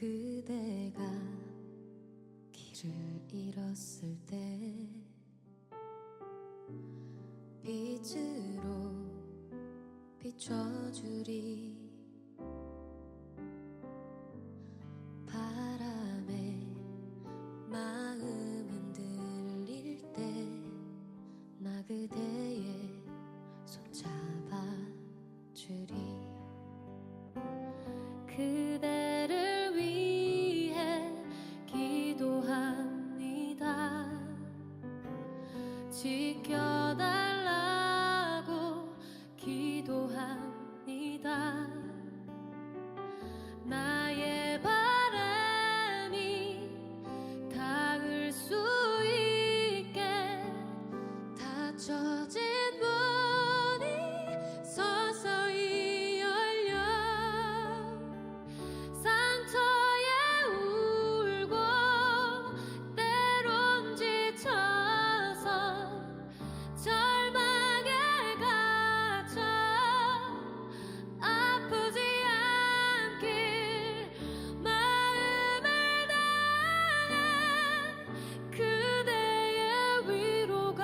그대가 길을 잃었을 때 빛으로 비춰주리. 바람에 마음 흔들릴 때 나 그대의 손 잡아주리. 그대를 위해 기도합니다. 지켜달라고 기도합니다. 나의 바람이 닿을 수 있게 닫혀진 문이 서서히 열려 상처에 울고 때론 지쳐서 절망에 갇혀 아프지 않길 마음을 다해 그대의 위로가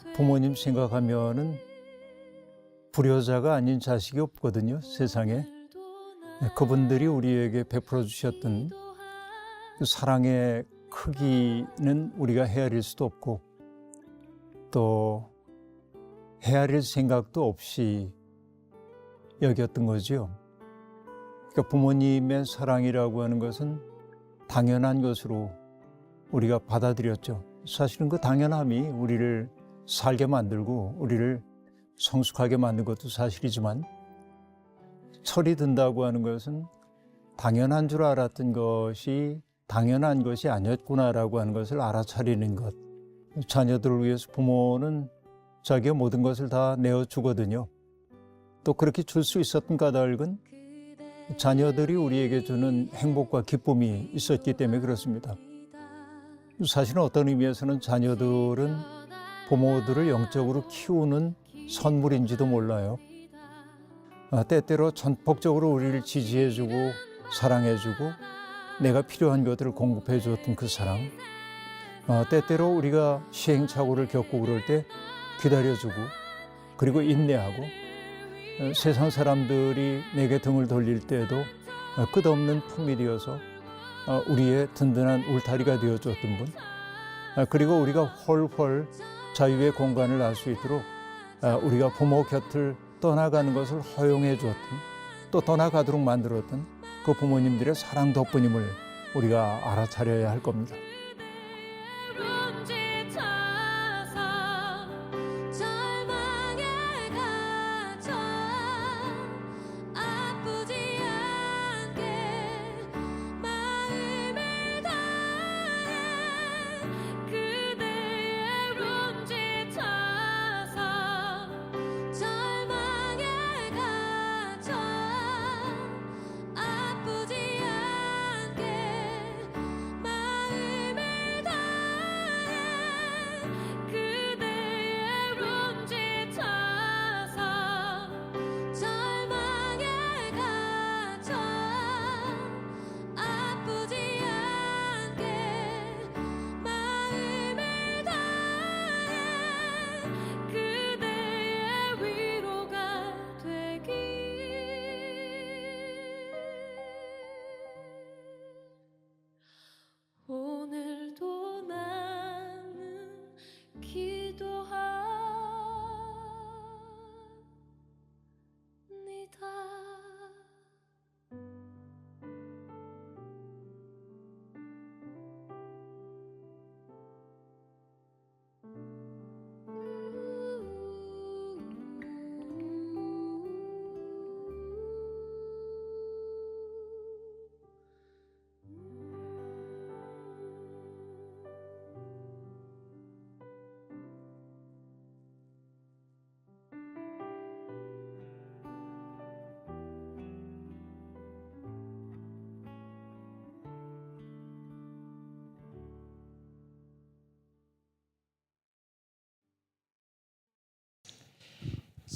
돼. 부모님 생각하면은 불효자가 아닌 자식이 없거든요, 세상에. 그분들이 우리에게 베풀어 주셨던 그 사랑의 크기는 우리가 헤아릴 수도 없고 또 헤아릴 생각도 없이 여겼던 거죠. 그러니까 부모님의 사랑이라고 하는 것은 당연한 것으로 우리가 받아들였죠. 사실은 그 당연함이 우리를 살게 만들고 우리를 성숙하게 만든 것도 사실이지만 철이 든다고 하는 것은 당연한 줄 알았던 것이 당연한 것이 아니었구나라고 하는 것을 알아차리는 것. 자녀들을 위해서 부모는 자기의 모든 것을 다 내어주거든요. 또 그렇게 줄 수 있었던 까닭은 자녀들이 우리에게 주는 행복과 기쁨이 있었기 때문에 그렇습니다. 사실은 어떤 의미에서는 자녀들은 부모들을 영적으로 키우는 선물인지도 몰라요. 때때로 전폭적으로 우리를 지지해주고 사랑해주고 내가 필요한 것들을 공급해 주었던 그 사랑, 때때로 우리가 시행착오를 겪고 그럴 때 기다려주고 그리고 인내하고 세상 사람들이 내게 등을 돌릴 때에도 끝없는 품이 되어서 우리의 든든한 울타리가 되어줬던 분, 그리고 우리가 헐헐 자유의 공간을 알 수 있도록 우리가 부모 곁을 떠나가는 것을 허용해 주었던, 또 떠나가도록 만들었던 그 부모님들의 사랑 덕분임을 우리가 알아차려야 할 겁니다.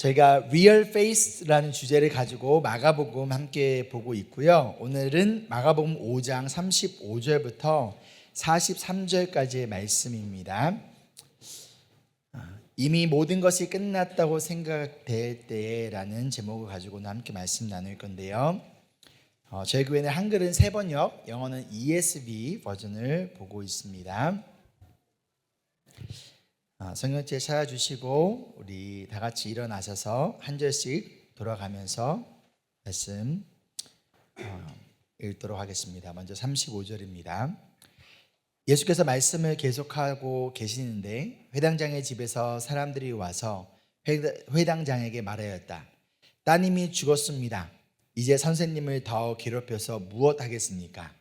저희가 Real Faith라는 주제를 가지고 마가복음 함께 보고 있고요. 오늘은 마가복음 5장 35절부터 43절까지의 말씀입니다. 이미 모든 것이 끝났다고 생각될 때라는 제목을 가지고 함께 말씀 나눌 건데요. 저희 교회는 한글은 세 번역, 영어는 ESV 버전을 보고 있습니다. 성경책 찾아주시고 우리 다 같이 일어나셔서 한 절씩 돌아가면서 말씀 읽도록 하겠습니다. 먼저 35절입니다. 예수께서 말씀을 계속하고 계시는데 회당장의 집에서 사람들이 와서 회당장에게 말하였다. 따님이 죽었습니다. 이제 선생님을 더 괴롭혀서 무엇 하겠습니까?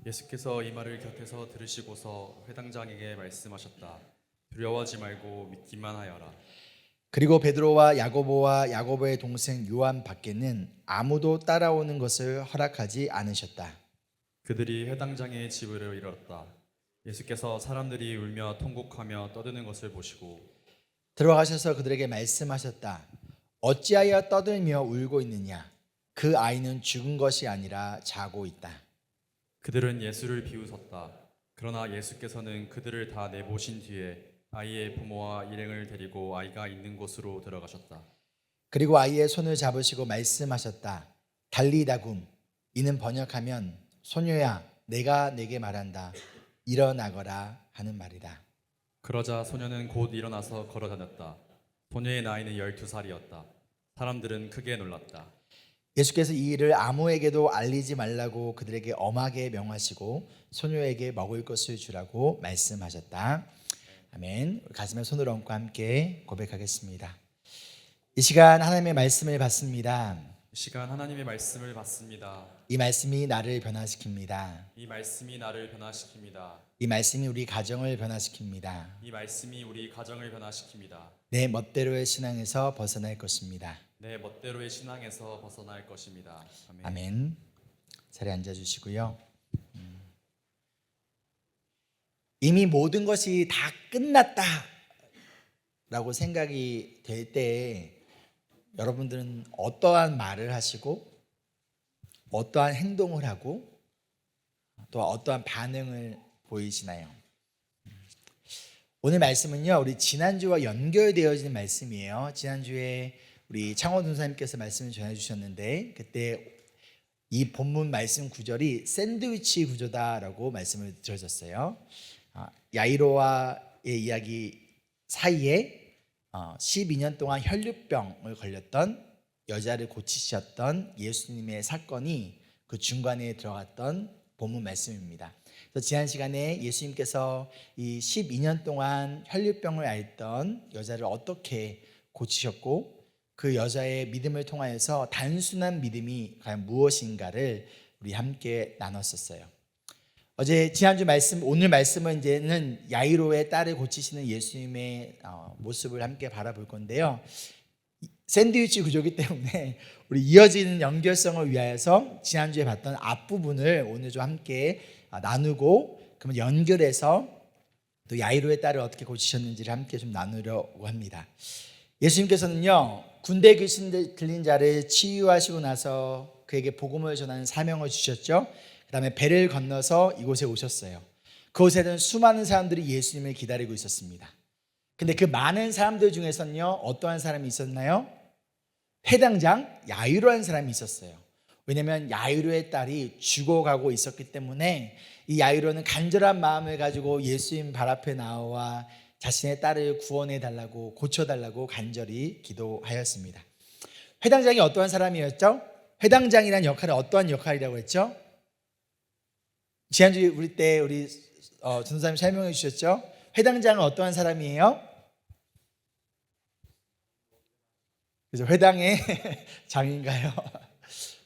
예수께서 이 말을 곁에서 들으시고서 회당장에게 말씀하셨다. 두려워하지 말고 믿기만 하여라. 그리고 베드로와 야고보와 야고보의 동생 요한 밖에는 아무도 따라오는 것을 허락하지 않으셨다. 그들이 회당장의 집으로 이르렀다. 예수께서 사람들이 울며 통곡하며 떠드는 것을 보시고 들어가셔서 그들에게 말씀하셨다. 어찌하여 떠들며 울고 있느냐? 그 아이는 죽은 것이 아니라 자고 있다. 그들은 예수를 비웃었다. 그러나 예수께서는 그들을 다 내보신 뒤에 아이의 부모와 일행을 데리고 아이가 있는 곳으로 들어가셨다. 그리고 아이의 손을 잡으시고 말씀하셨다. 달리다굼. 이는 번역하면 소녀야 내가 내게 말한다. 일어나거라 하는 말이다. 그러자 소녀는 곧 일어나서 걸어다녔다. 소녀의 나이는 12살이었다. 사람들은 크게 놀랐다. 예수께서 이 일을 아무에게도 알리지 말라고 그들에게 엄하게 명하시고 소녀에게 먹을 것을 주라고 말씀하셨다. 아멘. 가슴에 손을 얹고 함께 고백하겠습니다. 이 시간 하나님의 말씀을 받습니다. 이 시간 하나님의 말씀을 받습니다. 이 말씀이 나를 변화시킵니다. 이 말씀이 나를 변화시킵니다. 이 말씀이 우리 가정을 변화시킵니다. 이 말씀이 우리 가정을 변화시킵니다. 내 멋대로의 신앙에서 벗어날 것입니다. 내 멋대로의 신앙에서 벗어날 것입니다. 아멘. 아멘. 자리에 앉아주시고요. 이미 모든 것이 다 끝났다 라고 생각이 될 때 여러분들은 어떠한 말을 하시고 어떠한 행동을 하고 또 어떠한 반응을 보이시나요? 오늘 말씀은요, 우리 지난주와 연결되어지는 말씀이에요. 지난주에 우리 창원 전사님께서 말씀을 전해주셨는데 그때 이 본문 말씀 구절이 샌드위치 구조다라고 말씀을 드렸었어요. 야이로와의 이야기 사이에 12년 동안 혈류병을 걸렸던 여자를 고치셨던 예수님의 사건이 그 중간에 들어갔던 본문 말씀입니다. 그래서 지난 시간에 예수님께서 이 12년 동안 혈류병을 앓던 여자를 어떻게 고치셨고 그 여자의 믿음을 통하여서 단순한 믿음이 과연 무엇인가를 우리 함께 나눴었어요. 어제 지난주 말씀, 오늘 말씀은 이제는 야이로의 딸을 고치시는 예수님의 모습을 함께 바라볼 건데요. 샌드위치 구조이기 때문에 우리 이어지는 연결성을 위하여서 지난주에 봤던 앞부분을 오늘 좀 함께 나누고 그러면 연결해서 또 야이로의 딸을 어떻게 고치셨는지를 함께 좀 나누려고 합니다. 예수님께서는요, 군대 귀신 들린 자를 치유하시고 나서 그에게 복음을 전하는 사명을 주셨죠. 그 다음에 배를 건너서 이곳에 오셨어요. 그곳에는 수많은 사람들이 예수님을 기다리고 있었습니다. 근데 그 많은 사람들 중에서는요, 어떠한 사람이 있었나요? 회당장 야이로라는 사람이 있었어요. 왜냐하면 야이로의 딸이 죽어가고 있었기 때문에 이 야이로는 간절한 마음을 가지고 예수님 발 앞에 나와 자신의 딸을 구원해 달라고 고쳐달라고 간절히 기도하였습니다. 회당장이 어떠한 사람이었죠? 회당장이라는 역할은 어떠한 역할이라고 했죠? 지난주에 우리 전도사님 설명해 주셨죠? 회당장은 어떠한 사람이에요? 그래서 회당의 장인가요?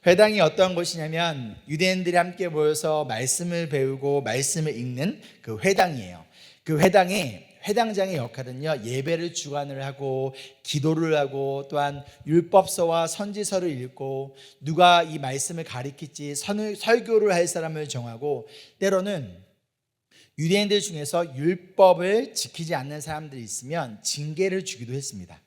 회당이 어떠한 곳이냐면 유대인들이 함께 모여서 말씀을 배우고 말씀을 읽는 그 회당이에요. 그 회당장의 역할은요, 예배를 주관을 하고 기도를 하고 또한 율법서와 선지서를 읽고 누가 이 말씀을 가리킬지 설교를 할 사람을 정하고 때로는 유대인들 중에서 율법을 지키지 않는 사람들이 있으면 징계를 주기도 했습니다.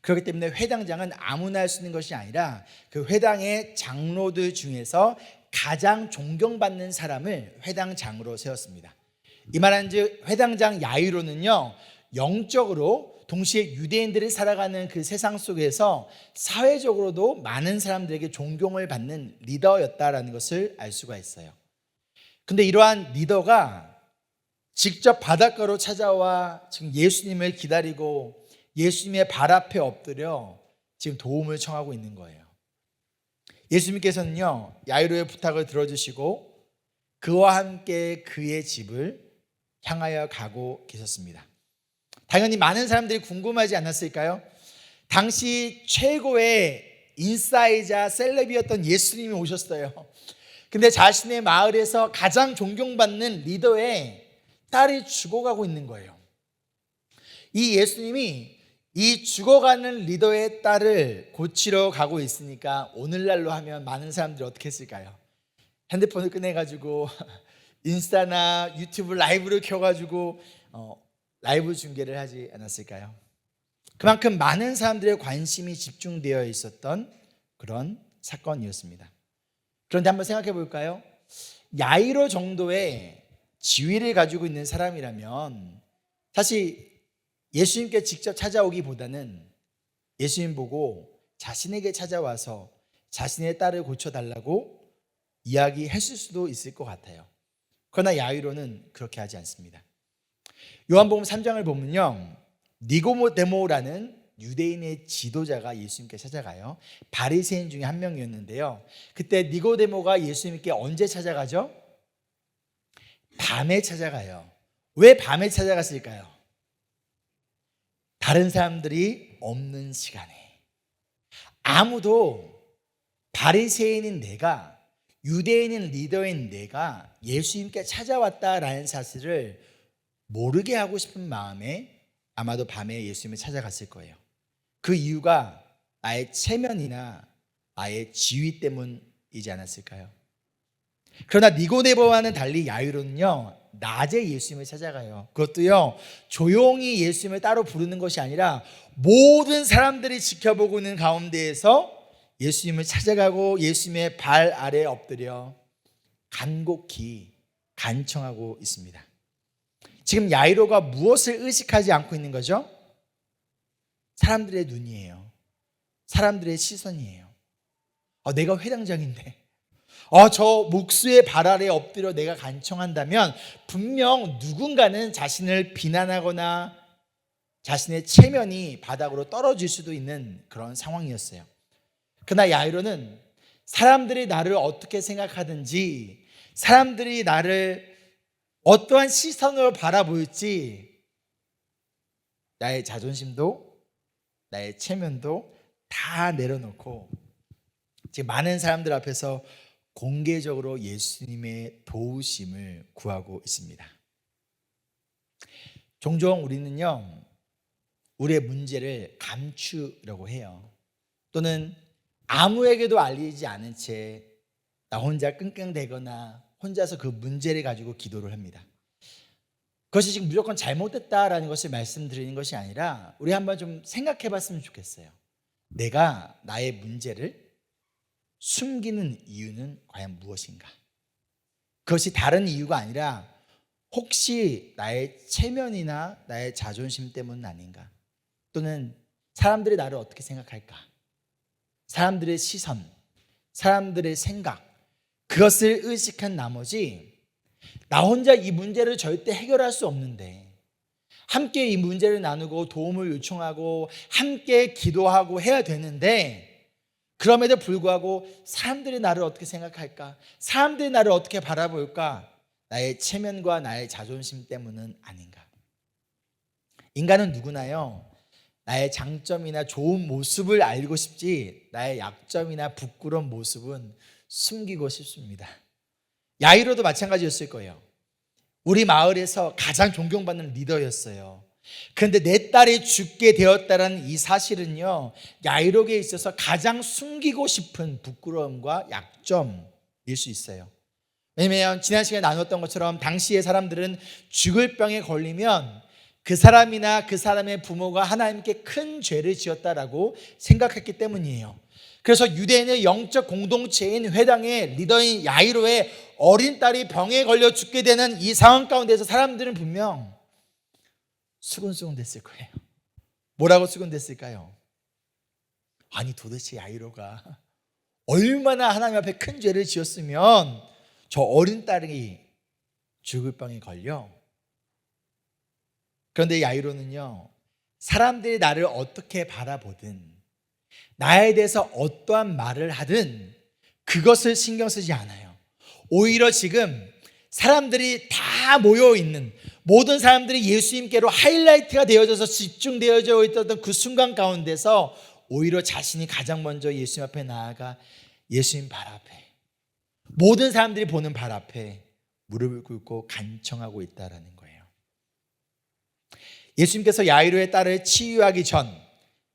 그렇기 때문에 회당장은 아무나 할 수 있는 것이 아니라 그 회당의 장로들 중에서 가장 존경받는 사람을 회당장으로 세웠습니다. 이 말한즉 회당장 야이로는요, 영적으로 동시에 유대인들이 살아가는 그 세상 속에서 사회적으로도 많은 사람들에게 존경을 받는 리더였다라는 것을 알 수가 있어요. 근데 이러한 리더가 직접 바닷가로 찾아와 지금 예수님을 기다리고 예수님의 발 앞에 엎드려 지금 도움을 청하고 있는 거예요. 예수님께서는요, 야이로의 부탁을 들어주시고 그와 함께 그의 집을 향하여 가고 계셨습니다. 당연히 많은 사람들이 궁금하지 않았을까요? 당시 최고의 인싸이자 셀럽이었던 예수님이 오셨어요. 근데 자신의 마을에서 가장 존경받는 리더의 딸이 죽어가고 있는 거예요. 이 예수님이 이 죽어가는 리더의 딸을 고치러 가고 있으니까 오늘날로 하면 많은 사람들이 어떻게 했을까요? 핸드폰을 꺼내가지고 인스타나 유튜브 라이브를 켜가지고 라이브 중계를 하지 않았을까요? 그만큼 많은 사람들의 관심이 집중되어 있었던 그런 사건이었습니다. 그런데 한번 생각해 볼까요? 야이로 정도의 지위를 가지고 있는 사람이라면 사실 예수님께 직접 찾아오기보다는 예수님 보고 자신에게 찾아와서 자신의 딸을 고쳐달라고 이야기했을 수도 있을 것 같아요. 그러나 야이로는 그렇게 하지 않습니다. 요한복음 3장을 보면요, 니고데모라는 유대인의 지도자가 예수님께 찾아가요. 바리새인 중에 한 명이었는데요, 그때 니고데모가 예수님께 언제 찾아가죠? 밤에 찾아가요. 왜 밤에 찾아갔을까요? 다른 사람들이 없는 시간에. 아무도 바리새인인 내가, 유대인인 리더인 내가 예수님께 찾아왔다라는 사실을 모르게 하고 싶은 마음에 아마도 밤에 예수님을 찾아갔을 거예요. 그 이유가 나의 체면이나 나의 지위 때문이지 않았을까요? 그러나 니고데모와는 달리 야이로는요, 낮에 예수님을 찾아가요. 그것도요, 조용히 예수님을 따로 부르는 것이 아니라 모든 사람들이 지켜보고 있는 가운데에서 예수님을 찾아가고 예수님의 발 아래에 엎드려 간곡히 간청하고 있습니다. 지금 야이로가 무엇을 의식하지 않고 있는 거죠? 사람들의 눈이에요. 사람들의 시선이에요. 내가 회당장인데 저 목수의 발 아래에 엎드려 내가 간청한다면 분명 누군가는 자신을 비난하거나 자신의 체면이 바닥으로 떨어질 수도 있는 그런 상황이었어요. 그러나 야이로는 사람들이 나를 어떻게 생각하든지, 사람들이 나를 어떠한 시선으로 바라볼지, 나의 자존심도 나의 체면도 다 내려놓고 지금 많은 사람들 앞에서 공개적으로 예수님의 도우심을 구하고 있습니다. 종종 우리는요, 우리의 문제를 감추려고 해요. 또는 아무에게도 알리지 않은 채 나 혼자 끙끙대거나 혼자서 그 문제를 가지고 기도를 합니다. 그것이 지금 무조건 잘못됐다라는 것을 말씀드리는 것이 아니라 우리 한번 좀 생각해 봤으면 좋겠어요. 내가 나의 문제를 숨기는 이유는 과연 무엇인가? 그것이 다른 이유가 아니라 혹시 나의 체면이나 나의 자존심 때문은 아닌가? 또는 사람들이 나를 어떻게 생각할까? 사람들의 시선, 사람들의 생각, 그것을 의식한 나머지 나 혼자 이 문제를 절대 해결할 수 없는데 함께 이 문제를 나누고 도움을 요청하고 함께 기도하고 해야 되는데, 그럼에도 불구하고 사람들이 나를 어떻게 생각할까? 사람들이 나를 어떻게 바라볼까? 나의 체면과 나의 자존심 때문은 아닌가? 인간은 누구나요, 나의 장점이나 좋은 모습을 알고 싶지 나의 약점이나 부끄러운 모습은 숨기고 싶습니다. 야이로도 마찬가지였을 거예요. 우리 마을에서 가장 존경받는 리더였어요. 그런데 내 딸이 죽게 되었다는 이 사실은요, 야이로에게 있어서 가장 숨기고 싶은 부끄러움과 약점일 수 있어요. 왜냐하면 지난 시간에 나눴던 것처럼 당시의 사람들은 죽을 병에 걸리면 그 사람이나 그 사람의 부모가 하나님께 큰 죄를 지었다라고 생각했기 때문이에요. 그래서 유대인의 영적 공동체인 회당의 리더인 야이로의 어린 딸이 병에 걸려 죽게 되는 이 상황 가운데서 사람들은 분명 수근수근 됐을 거예요. 뭐라고 수근댔을까요? 아니 도대체 야이로가 얼마나 하나님 앞에 큰 죄를 지었으면 저 어린 딸이 죽을 병에 걸려? 그런데 야이로는요, 사람들이 나를 어떻게 바라보든 나에 대해서 어떠한 말을 하든 그것을 신경 쓰지 않아요. 오히려 지금 사람들이 다 모여있는, 모든 사람들이 예수님께로 하이라이트가 되어져서 집중되어져 있던 그 순간 가운데서 오히려 자신이 가장 먼저 예수님 앞에 나아가 예수님 발 앞에, 모든 사람들이 보는 발 앞에 무릎을 꿇고 간청하고 있다라는 거예요. 예수님께서 야이로의 딸을 치유하기 전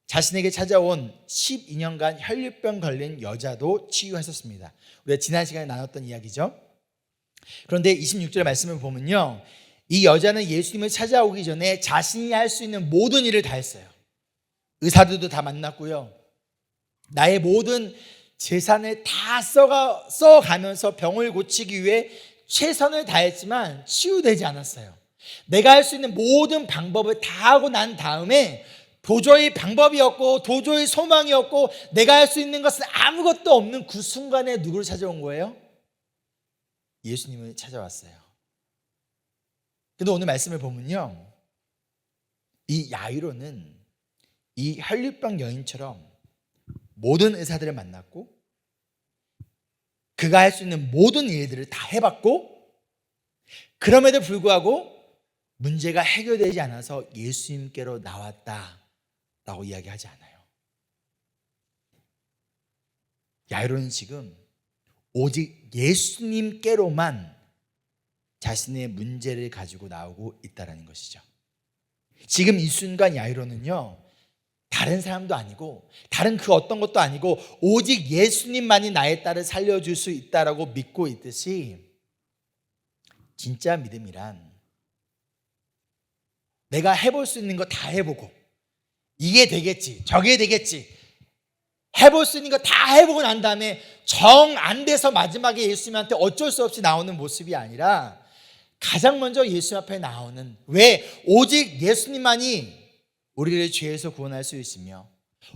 자신에게 찾아온 12년간 혈류병 걸린 여자도 치유하셨습니다. 우리가 지난 시간에 나눴던 이야기죠. 그런데 26절의 말씀을 보면요, 이 여자는 예수님을 찾아오기 전에 자신이 할 수 있는 모든 일을 다 했어요. 의사들도 다 만났고요, 나의 모든 재산을 다 써가면서 병을 고치기 위해 최선을 다했지만 치유되지 않았어요. 내가 할 수 있는 모든 방법을 다 하고 난 다음에 도저히 방법이 없고 도저히 소망이 없고 내가 할 수 있는 것은 아무것도 없는 그 순간에 누구를 찾아온 거예요? 예수님을 찾아왔어요. 근데 오늘 말씀을 보면요, 이 야이로는 이 혈류병 여인처럼 모든 의사들을 만났고 그가 할 수 있는 모든 일들을 다 해봤고 그럼에도 불구하고 문제가 해결되지 않아서 예수님께로 나왔다라고 이야기하지 않아요. 야이로는 지금 오직 예수님께로만 자신의 문제를 가지고 나오고 있다는 것이죠. 지금 이 순간 야이로는요, 다른 사람도 아니고 다른 그 어떤 것도 아니고 오직 예수님만이 나의 딸을 살려줄 수 있다라고 믿고 있듯이, 진짜 믿음이란 내가 해볼 수 있는 거 다 해보고 이게 되겠지 저게 되겠지 해볼 수 있는 거 다 해보고 난 다음에 정 안 돼서 마지막에 예수님한테 어쩔 수 없이 나오는 모습이 아니라 가장 먼저 예수님 앞에 나오는, 왜? 오직 예수님만이 우리를 죄에서 구원할 수 있으며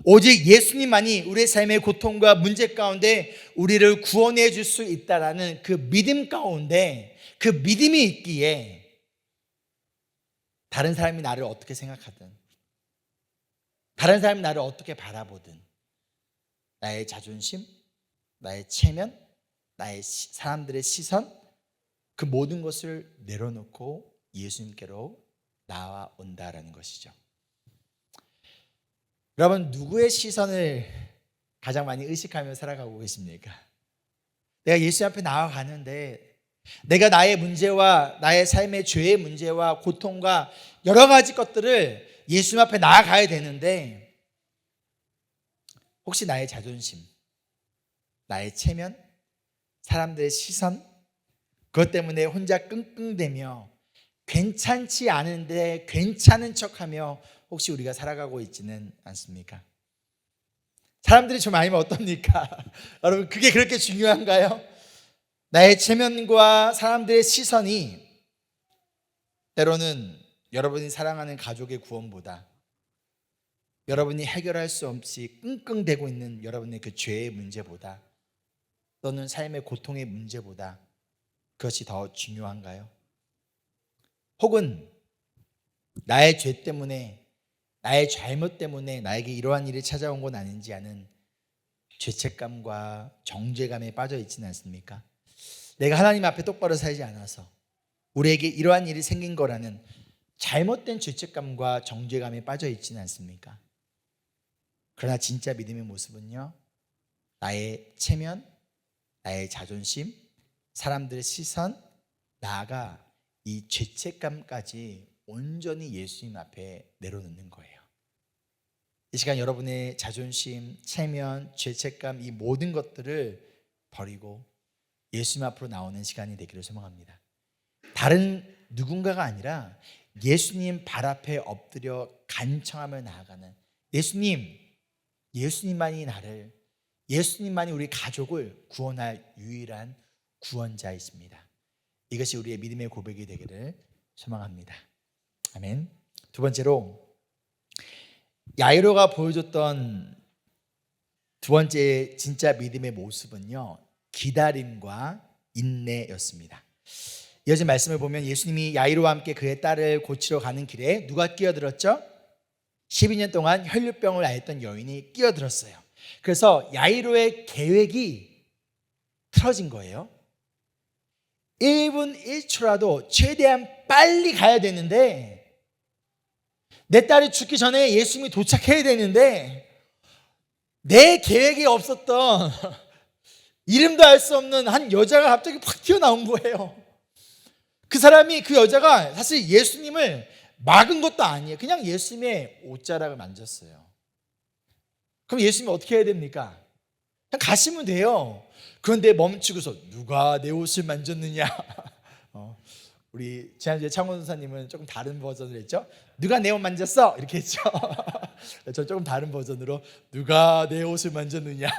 오직 예수님만이 우리의 삶의 고통과 문제 가운데 우리를 구원해 줄 수 있다라는 그 믿음 가운데, 그 믿음이 있기에 다른 사람이 나를 어떻게 생각하든 다른 사람이 나를 어떻게 바라보든 나의 자존심, 나의 체면, 나의 사람들의 시선, 그 모든 것을 내려놓고 예수님께로 나아온다라는 것이죠. 여러분, 누구의 시선을 가장 많이 의식하며 살아가고 계십니까? 내가 예수님 앞에 나아가는데 내가 나의 문제와 나의 삶의 죄의 문제와 고통과 여러 가지 것들을 예수님 앞에 나아가야 되는데, 혹시 나의 자존심, 나의 체면, 사람들의 시선, 그것 때문에 혼자 끙끙대며 괜찮지 않은데 괜찮은 척하며 혹시 우리가 살아가고 있지는 않습니까? 사람들이 좀 아니면 어떻습니까? 여러분, 그게 그렇게 중요한가요? 나의 체면과 사람들의 시선이 때로는 여러분이 사랑하는 가족의 구원보다, 여러분이 해결할 수 없이 끙끙대고 있는 여러분의 그 죄의 문제보다, 또는 삶의 고통의 문제보다 그것이 더 중요한가요? 혹은 나의 죄 때문에, 나의 잘못 때문에 나에게 이러한 일이 찾아온 건 아닌지 아는 죄책감과 정죄감에 빠져 있지는 않습니까? 내가 하나님 앞에 똑바로 살지 않아서 우리에게 이러한 일이 생긴 거라는 잘못된 죄책감과 정죄감에 빠져 있지는 않습니까? 그러나 진짜 믿음의 모습은요, 나의 체면, 나의 자존심, 사람들의 시선, 나아가 이 죄책감까지 온전히 예수님 앞에 내려놓는 거예요. 이 시간 여러분의 자존심, 체면, 죄책감, 이 모든 것들을 버리고 예수님 앞으로 나오는 시간이 되기를 소망합니다. 다른 누군가가 아니라 예수님 발 앞에 엎드려 간청하며 나아가는 예수님만이 나를, 예수님만이 우리 가족을 구원할 유일한 구원자이십니다. 이것이 우리의 믿음의 고백이 되기를 소망합니다. 아멘. 두 번째로 야이로가 보여줬던 두 번째 진짜 믿음의 모습은요, 기다림과 인내였습니다. 이어진 말씀을 보면 예수님이 야이로와 함께 그의 딸을 고치러 가는 길에 누가 끼어들었죠? 12년 동안 혈류병을 앓던 여인이 끼어들었어요. 그래서 야이로의 계획이 틀어진 거예요. 1분 1초라도 최대한 빨리 가야 되는데, 내 딸이 죽기 전에 예수님이 도착해야 되는데, 내 계획에 없었던 이름도 알 수 없는 한 여자가 갑자기 팍 튀어나온 거예요. 그 사람이, 그 여자가 사실 예수님을 막은 것도 아니에요. 그냥 예수님의 옷자락을 만졌어요. 그럼 예수님이 어떻게 해야 됩니까? 그냥 가시면 돼요. 그런데 멈추고서 누가 내 옷을 만졌느냐? 우리 지난주에 창원 선사님은 조금 다른 버전을 했죠. 누가 내 옷 만졌어? 이렇게 했죠. 저 조금 다른 버전으로 누가 내 옷을 만졌느냐?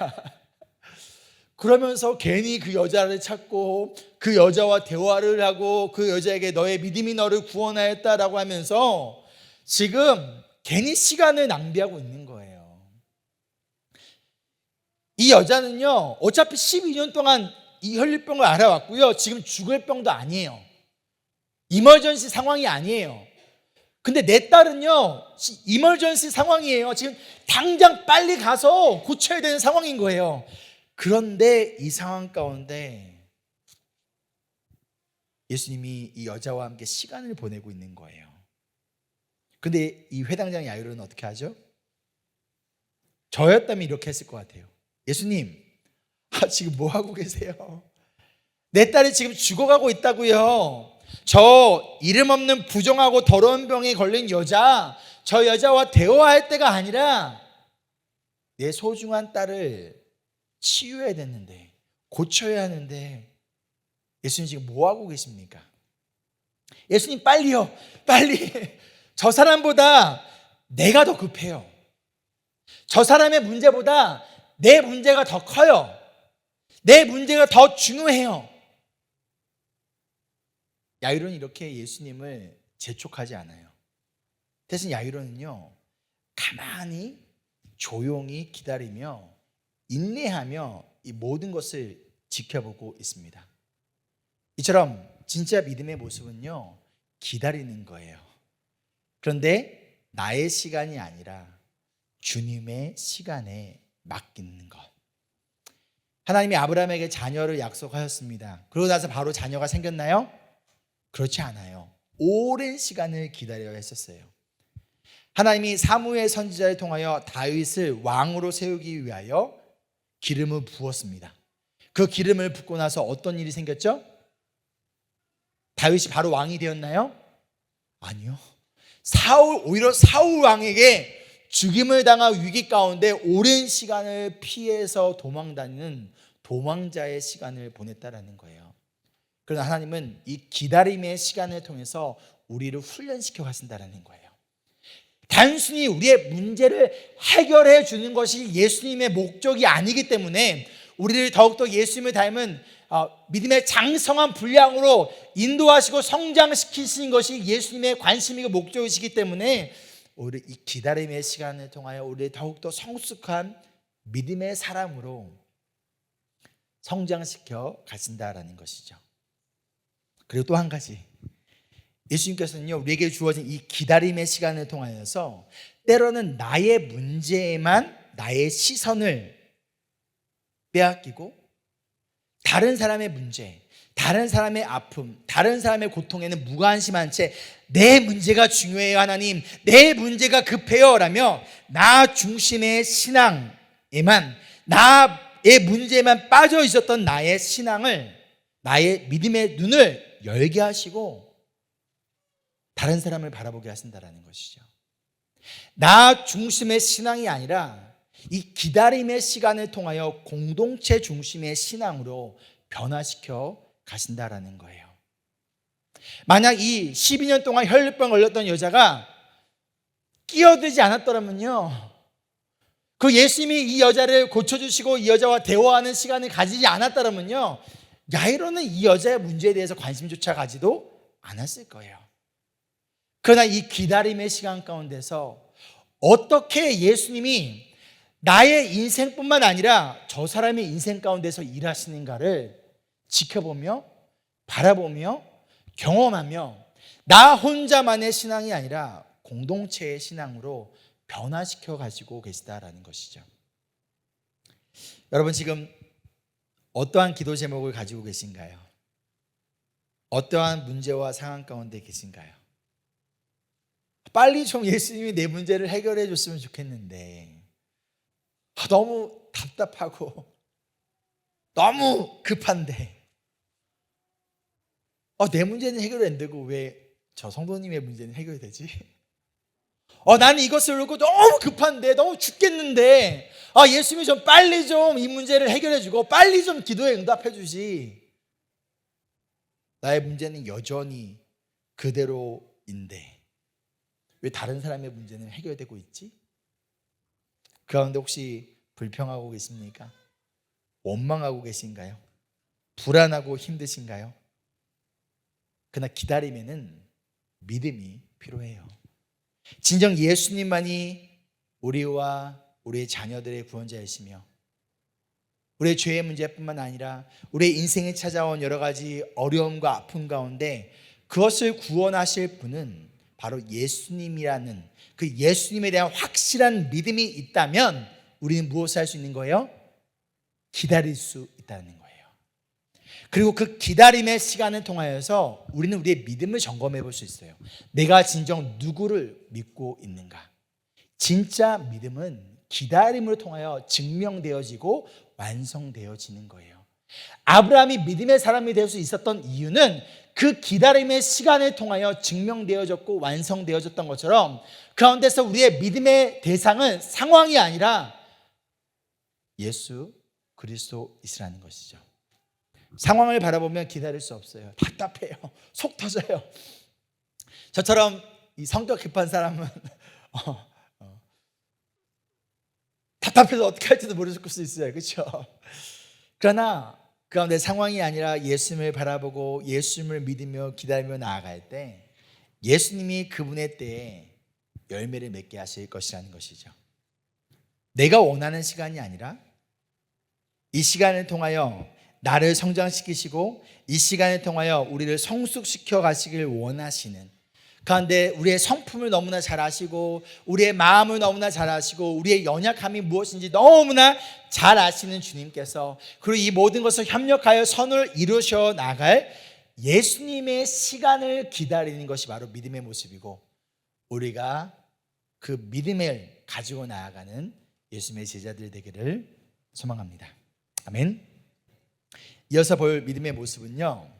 그러면서 괜히 그 여자를 찾고 그 여자와 대화를 하고 그 여자에게 너의 믿음이 너를 구원하였다라고 하면서 지금 괜히 시간을 낭비하고 있는 거예요. 이 여자는요, 어차피 12년 동안 이 혈류병을 알아왔고요, 지금 죽을 병도 아니에요. 이머전시 상황이 아니에요. 근데 내 딸은요, 이머전시 상황이에요. 지금 당장 빨리 가서 고쳐야 되는 상황인 거예요. 그런데 이 상황 가운데 예수님이 이 여자와 함께 시간을 보내고 있는 거예요. 근데 이 회당장 야이로는 어떻게 하죠? 저였다면 이렇게 했을 것 같아요. 예수님, 지금 뭐 하고 계세요? 내 딸이 지금 죽어가고 있다고요. 저 이름 없는 부정하고 더러운 병에 걸린 여자, 저 여자와 대화할 때가 아니라 내 소중한 딸을 치유해야 되는데, 고쳐야 하는데 예수님 지금 뭐 하고 계십니까? 예수님 빨리요, 빨리. 저 사람보다 내가 더 급해요. 저 사람의 문제보다 내 문제가 더 커요. 내 문제가 더 중요해요. 야이로는 이렇게 예수님을 재촉하지 않아요. 대신 야이로는요, 가만히 조용히 기다리며 인내하며 이 모든 것을 지켜보고 있습니다. 이처럼 진짜 믿음의 모습은요, 기다리는 거예요. 그런데 나의 시간이 아니라 주님의 시간에 맡기는 것. 하나님이 아브라함에게 자녀를 약속하셨습니다. 그러고 나서 바로 자녀가 생겼나요? 그렇지 않아요. 오랜 시간을 기다려야 했었어요. 하나님이 사무엘 선지자를 통하여 다윗을 왕으로 세우기 위하여 기름을 부었습니다. 그 기름을 붓고 나서 어떤 일이 생겼죠? 다윗이 바로 왕이 되었나요? 아니요. 오히려 사울 왕에게 죽임을 당할 위기 가운데 오랜 시간을 피해서 도망다니는 도망자의 시간을 보냈다라는 거예요. 그러나 하나님은 이 기다림의 시간을 통해서 우리를 훈련시켜 가신다라는 거예요. 단순히 우리의 문제를 해결해 주는 것이 예수님의 목적이 아니기 때문에 우리를 더욱더 예수님을 닮은 믿음의 장성한 분량으로 인도하시고 성장시키시는 것이 예수님의 관심이고 목적이시기 때문에 오히려 이 기다림의 시간을 통하여 우리를 더욱더 성숙한 믿음의 사람으로 성장시켜 가신다라는 것이죠. 그리고 또 한 가지, 예수님께서는요, 우리에게 주어진 이 기다림의 시간을 통하여서 때로는 나의 문제에만 나의 시선을 빼앗기고 다른 사람의 문제, 다른 사람의 아픔, 다른 사람의 고통에는 무관심한 채 내 문제가 중요해요 하나님, 내 문제가 급해요 라며 나 중심의 신앙에만, 나의 문제에만 빠져 있었던 나의 신앙을, 나의 믿음의 눈을 열게 하시고 다른 사람을 바라보게 하신다라는 것이죠. 나 중심의 신앙이 아니라 이 기다림의 시간을 통하여 공동체 중심의 신앙으로 변화시켜 가신다라는 거예요. 만약 이 12년 동안 혈류병 걸렸던 여자가 끼어들지 않았더라면요, 그 예수님이 이 여자를 고쳐주시고 이 여자와 대화하는 시간을 가지지 않았더라면요, 야이로는 이 여자의 문제에 대해서 관심조차 가지도 않았을 거예요. 그러나 이 기다림의 시간 가운데서 어떻게 예수님이 나의 인생뿐만 아니라 저 사람의 인생 가운데서 일하시는가를 지켜보며 바라보며 경험하며 나 혼자만의 신앙이 아니라 공동체의 신앙으로 변화시켜 가지고 계시다라는 것이죠. 여러분, 지금 어떠한 기도 제목을 가지고 계신가요? 어떠한 문제와 상황 가운데 계신가요? 빨리 좀 예수님이 내 문제를 해결해 줬으면 좋겠는데, 너무 답답하고 너무 급한데, 내 문제는 해결이 안 되고 왜 저 성도님의 문제는 해결이 되지? 나는 이것을 놓고 너무 급한데, 너무 죽겠는데, 예수님이 좀 빨리 좀 이 문제를 해결해 주고 빨리 좀 기도에 응답해 주지. 나의 문제는 여전히 그대로인데 왜 다른 사람의 문제는 해결되고 있지? 그 가운데 혹시 불평하고 계십니까? 원망하고 계신가요? 불안하고 힘드신가요? 그러나 기다림에는 믿음이 필요해요. 진정 예수님만이 우리와 우리의 자녀들의 구원자이시며 우리의 죄의 문제뿐만 아니라 우리의 인생에 찾아온 여러 가지 어려움과 아픔 가운데 그것을 구원하실 분은 바로 예수님이라는 그 예수님에 대한 확실한 믿음이 있다면 우리는 무엇을 할 수 있는 거예요? 기다릴 수 있다는 거예요. 그리고 그 기다림의 시간을 통하여서 우리는 우리의 믿음을 점검해 볼 수 있어요. 내가 진정 누구를 믿고 있는가? 진짜 믿음은 기다림을 통하여 증명되어지고 완성되어지는 거예요. 아브라함이 믿음의 사람이 될 수 있었던 이유는 그 기다림의 시간을 통하여 증명되어졌고 완성되어졌던 것처럼 그 가운데서 우리의 믿음의 대상은 상황이 아니라 예수 그리스도이시라는 것이죠. 상황을 바라보면 기다릴 수 없어요. 답답해요. 속 터져요. 저처럼 이 성격 급한 사람은 답답해서 어떻게 할지도 모르실 수 있어요. 그렇죠? 그러나 그 가운데 상황이 아니라 예수님을 바라보고 예수님을 믿으며 기다리며 나아갈 때 예수님이 그분의 때에 열매를 맺게 하실 것이라는 것이죠. 내가 원하는 시간이 아니라 이 시간을 통하여 나를 성장시키시고 이 시간을 통하여 우리를 성숙시켜 가시길 원하시는, 그런데 우리의 성품을 너무나 잘 아시고 우리의 마음을 너무나 잘 아시고 우리의 연약함이 무엇인지 너무나 잘 아시는 주님께서, 그리고 이 모든 것을 협력하여 선을 이루셔 나갈 예수님의 시간을 기다리는 것이 바로 믿음의 모습이고, 우리가 그 믿음을 가지고 나아가는 예수님의 제자들 되기를 소망합니다. 아멘. 이어서 볼 믿음의 모습은요,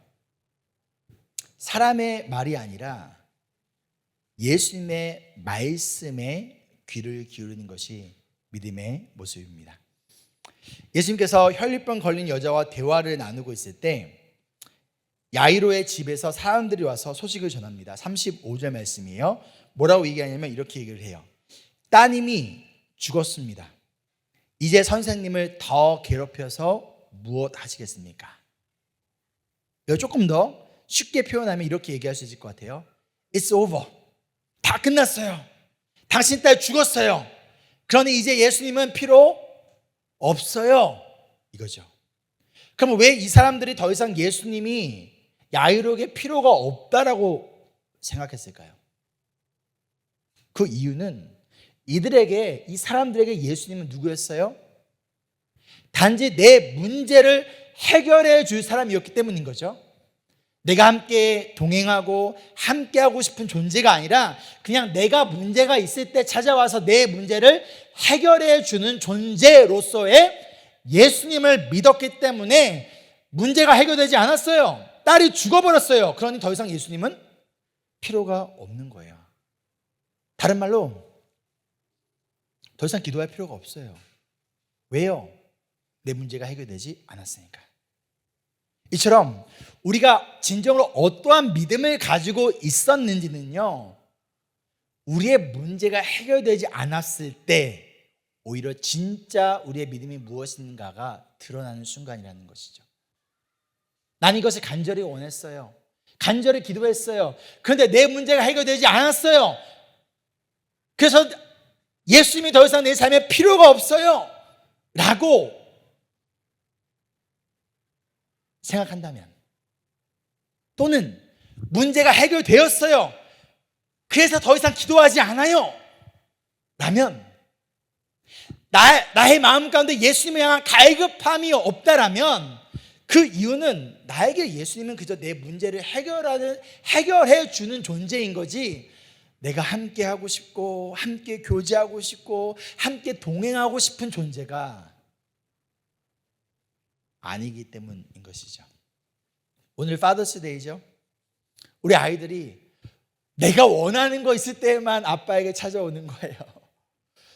사람의 말이 아니라 예수님의 말씀에 귀를 기울이는 것이 믿음의 모습입니다. 예수님께서 혈류병 걸린 여자와 대화를 나누고 있을 때 야이로의 집에서 사람들이 와서 소식을 전합니다. 35절 말씀이에요. 뭐라고 얘기하냐면 이렇게 얘기를 해요. 따님이 죽었습니다. 이제 선생님을 더 괴롭혀서 무엇 하시겠습니까? 이거 조금 더 쉽게 표현하면 이렇게 얘기할 수 있을 것 같아요. It's over. 다 끝났어요. 당신 딸 죽었어요. 그러니 이제 예수님은 필요 없어요. 이거죠. 그럼 왜 이 사람들이 더 이상 예수님이 야이로에게 필요가 없다라고 생각했을까요? 그 이유는 이들에게, 이 사람들에게 예수님은 누구였어요? 단지 내 문제를 해결해 줄 사람이었기 때문인 거죠. 내가 함께 동행하고 함께 하고 싶은 존재가 아니라 그냥 내가 문제가 있을 때 찾아와서 내 문제를 해결해 주는 존재로서의 예수님을 믿었기 때문에 문제가 해결되지 않았어요. 딸이 죽어버렸어요. 그러니 더 이상 예수님은 필요가 없는 거예요. 다른 말로 더 이상 기도할 필요가 없어요. 왜요? 내 문제가 해결되지 않았으니까. 이처럼 우리가 진정으로 어떠한 믿음을 가지고 있었는지는요, 우리의 문제가 해결되지 않았을 때 오히려 진짜 우리의 믿음이 무엇인가가 드러나는 순간이라는 것이죠. 난 이것을 간절히 원했어요. 간절히 기도했어요. 그런데 내 문제가 해결되지 않았어요. 그래서 예수님이 더 이상 내 삶에 필요가 없어요 라고 생각한다면, 또는 문제가 해결되었어요, 그래서 더 이상 기도하지 않아요 라면, 나의 마음 가운데 예수님을 향한 갈급함이 없다라면 그 이유는 나에게 예수님은 그저 내 문제를 해결해 주는 존재인 거지, 내가 함께 하고 싶고 함께 교제하고 싶고 함께 동행하고 싶은 존재가 아니기 때문인 것이죠. 오늘 파더스데이죠. 우리 아이들이 내가 원하는 거 있을 때만 아빠에게 찾아오는 거예요.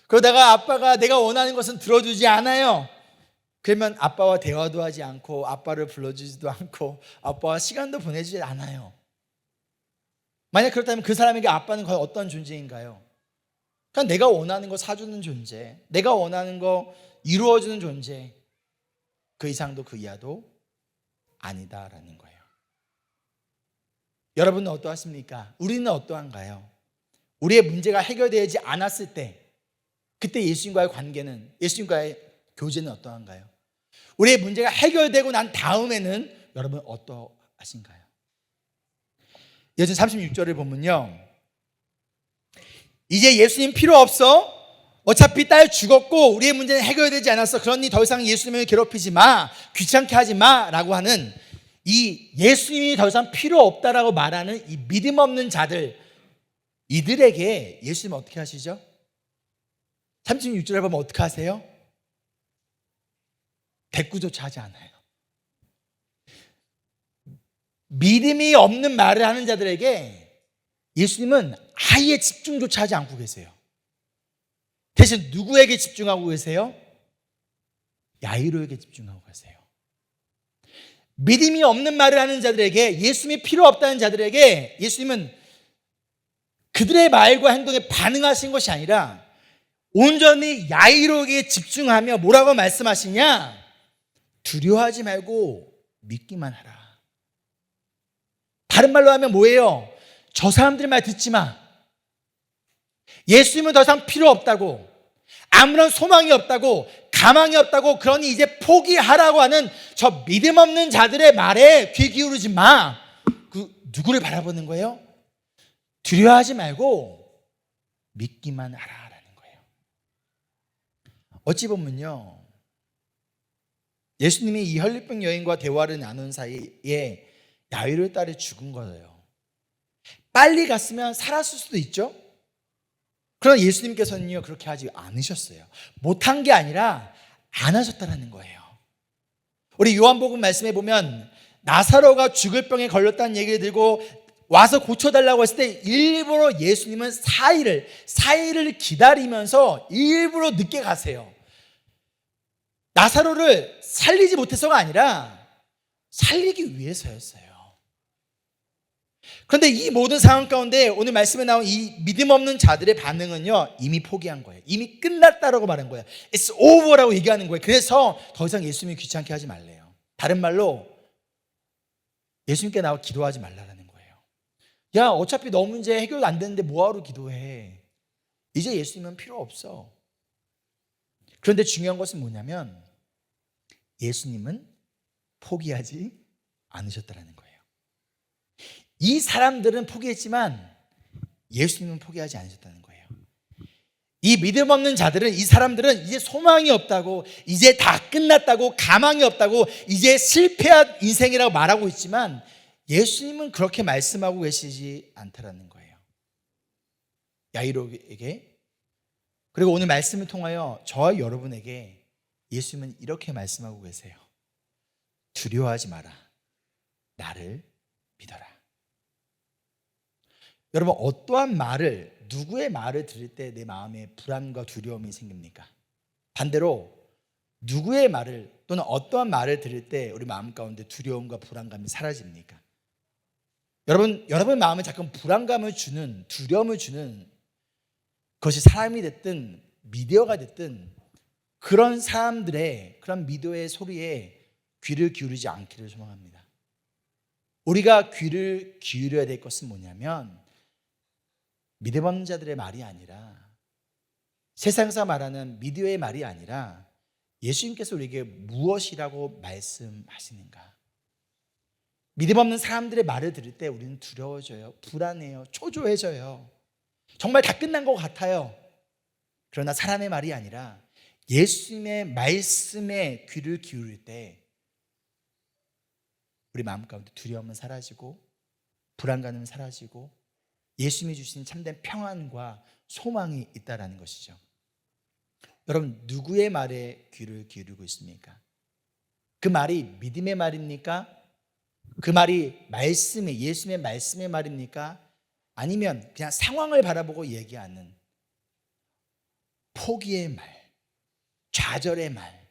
그러다가 아빠가 내가 원하는 것은 들어주지 않아요. 그러면 아빠와 대화도 하지 않고 아빠를 불러주지도 않고 아빠와 시간도 보내주지 않아요. 만약 그렇다면 그 사람에게 아빠는 과연 어떤 존재인가요? 그냥 내가 원하는 거 사주는 존재, 내가 원하는 거 이루어주는 존재, 그 이상도 그 이하도 아니다라는 거예요. 여러분은 어떠하십니까? 우리는 어떠한가요? 우리의 문제가 해결되지 않았을 때 그때 예수님과의 관계는, 예수님과의 교제는 어떠한가요? 우리의 문제가 해결되고 난 다음에는 여러분 어떠하신가요? 이어진 36절을 보면요, 이제 예수님 필요 없어, 어차피 딸 죽었고 우리의 문제는 해결되지 않았어, 그러니 더 이상 예수님을 괴롭히지 마, 귀찮게 하지 마 라고 하는 이 예수님이 더 이상 필요 없다라고 말하는 이 믿음 없는 자들, 이들에게 예수님은 어떻게 하시죠? 36절에 보면 어떻게 하세요? 대꾸조차 하지 않아요. 믿음이 없는 말을 하는 자들에게 예수님은 아예 집중조차 하지 않고 계세요. 대신 누구에게 집중하고 계세요? 야이로에게 집중하고 계세요. 믿음이 없는 말을 하는 자들에게, 예수님이 필요 없다는 자들에게 예수님은 그들의 말과 행동에 반응하신 것이 아니라 온전히 야이로에게 집중하며 뭐라고 말씀하시냐? 두려워하지 말고 믿기만 하라. 다른 말로 하면 뭐예요? 저 사람들 말 듣지 마. 예수님은 더 이상 필요 없다고, 아무런 소망이 없다고, 가망이 없다고, 그러니 이제 포기하라고 하는 저 믿음 없는 자들의 말에 귀 기울이지 마. 그 누구를 바라보는 거예요? 두려워하지 말고 믿기만 하라라는 거예요. 어찌 보면요, 예수님이 이 혈류병 여인과 대화를 나눈 사이에 야이로의 딸이 죽은 거예요. 빨리 갔으면 살았을 수도 있죠. 그러나 예수님께서는요, 그렇게 하지 않으셨어요. 못한 게 아니라 안 하셨다는 거예요. 우리 요한복음 말씀에 보면 나사로가 죽을 병에 걸렸다는 얘기를 들고 와서 고쳐달라고 했을 때 일부러 예수님은 사일을 기다리면서 일부러 늦게 가세요. 나사로를 살리지 못해서가 아니라 살리기 위해서였어요. 그런데 이 모든 상황 가운데 오늘 말씀에 나온 이 믿음 없는 자들의 반응은요, 이미 포기한 거예요. 이미 끝났다라고 말한 거예요. It's over라고 얘기하는 거예요. 그래서 더 이상 예수님이 귀찮게 하지 말래요. 다른 말로 예수님께 나와 기도하지 말라라는 거예요. 야, 어차피 너 문제 해결 안 되는데 뭐하러 기도해? 이제 예수님은 필요 없어. 그런데 중요한 것은 뭐냐면 예수님은 포기하지 않으셨다는 거예요. 이 사람들은 포기했지만 예수님은 포기하지 않으셨다는 거예요. 이 믿음 없는 자들은, 이 사람들은 이제 소망이 없다고, 이제 다 끝났다고, 가망이 없다고, 이제 실패한 인생이라고 말하고 있지만 예수님은 그렇게 말씀하고 계시지 않다라는 거예요. 야이로에게, 그리고 오늘 말씀을 통하여 저와 여러분에게 예수님은 이렇게 말씀하고 계세요. 두려워하지 마라. 나를 믿어라. 여러분, 어떠한 말을, 누구의 말을 들을 때 내 마음에 불안과 두려움이 생깁니까? 반대로 누구의 말을 또는 어떠한 말을 들을 때 우리 마음 가운데 두려움과 불안감이 사라집니까? 여러분 마음에 자꾸 불안감을 주는, 두려움을 주는 그것이 사람이 됐든 미디어가 됐든 그런 사람들의, 그런 미디어의 소리에 귀를 기울이지 않기를 소망합니다. 우리가 귀를 기울여야 될 것은 뭐냐면 믿음 없는 자들의 말이 아니라, 세상에서 말하는 미디어의 말이 아니라 예수님께서 우리에게 무엇이라고 말씀하시는가. 믿음 없는 사람들의 말을 들을 때 우리는 두려워져요. 불안해요. 초조해져요. 정말 다 끝난 것 같아요. 그러나 사람의 말이 아니라 예수님의 말씀에 귀를 기울일 때 우리 마음 가운데 두려움은 사라지고 불안감은 사라지고 예수님이 주신 참된 평안과 소망이 있다라는 것이죠. 여러분, 누구의 말에 귀를 기울이고 있습니까? 그 말이 믿음의 말입니까? 그 말이 예수님의 말씀의 말입니까? 아니면 그냥 상황을 바라보고 얘기하는 포기의 말, 좌절의 말,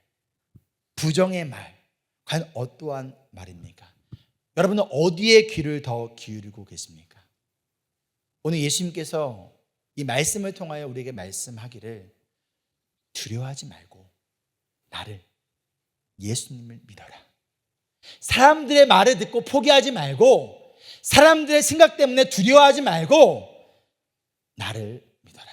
부정의 말, 과연 어떠한 말입니까? 여러분은 어디에 귀를 더 기울이고 계십니까? 오늘 예수님께서 이 말씀을 통하여 우리에게 말씀하기를 두려워하지 말고 나를, 예수님을 믿어라. 사람들의 말을 듣고 포기하지 말고, 사람들의 생각 때문에 두려워하지 말고 나를 믿어라.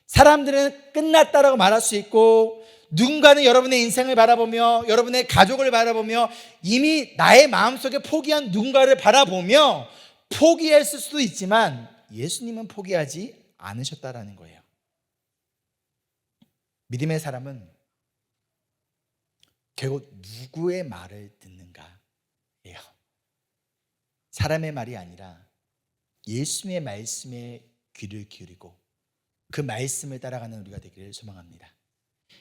사람들은 끝났다라고 말할 수 있고, 누군가는 여러분의 인생을 바라보며, 여러분의 가족을 바라보며 이미 나의 마음속에 포기한 누군가를 바라보며 포기했을 수도 있지만 예수님은 포기하지 않으셨다라는 거예요. 믿음의 사람은 결국 누구의 말을 듣는가예요. 사람의 말이 아니라 예수님의 말씀에 귀를 기울이고 그 말씀을 따라가는 우리가 되기를 소망합니다.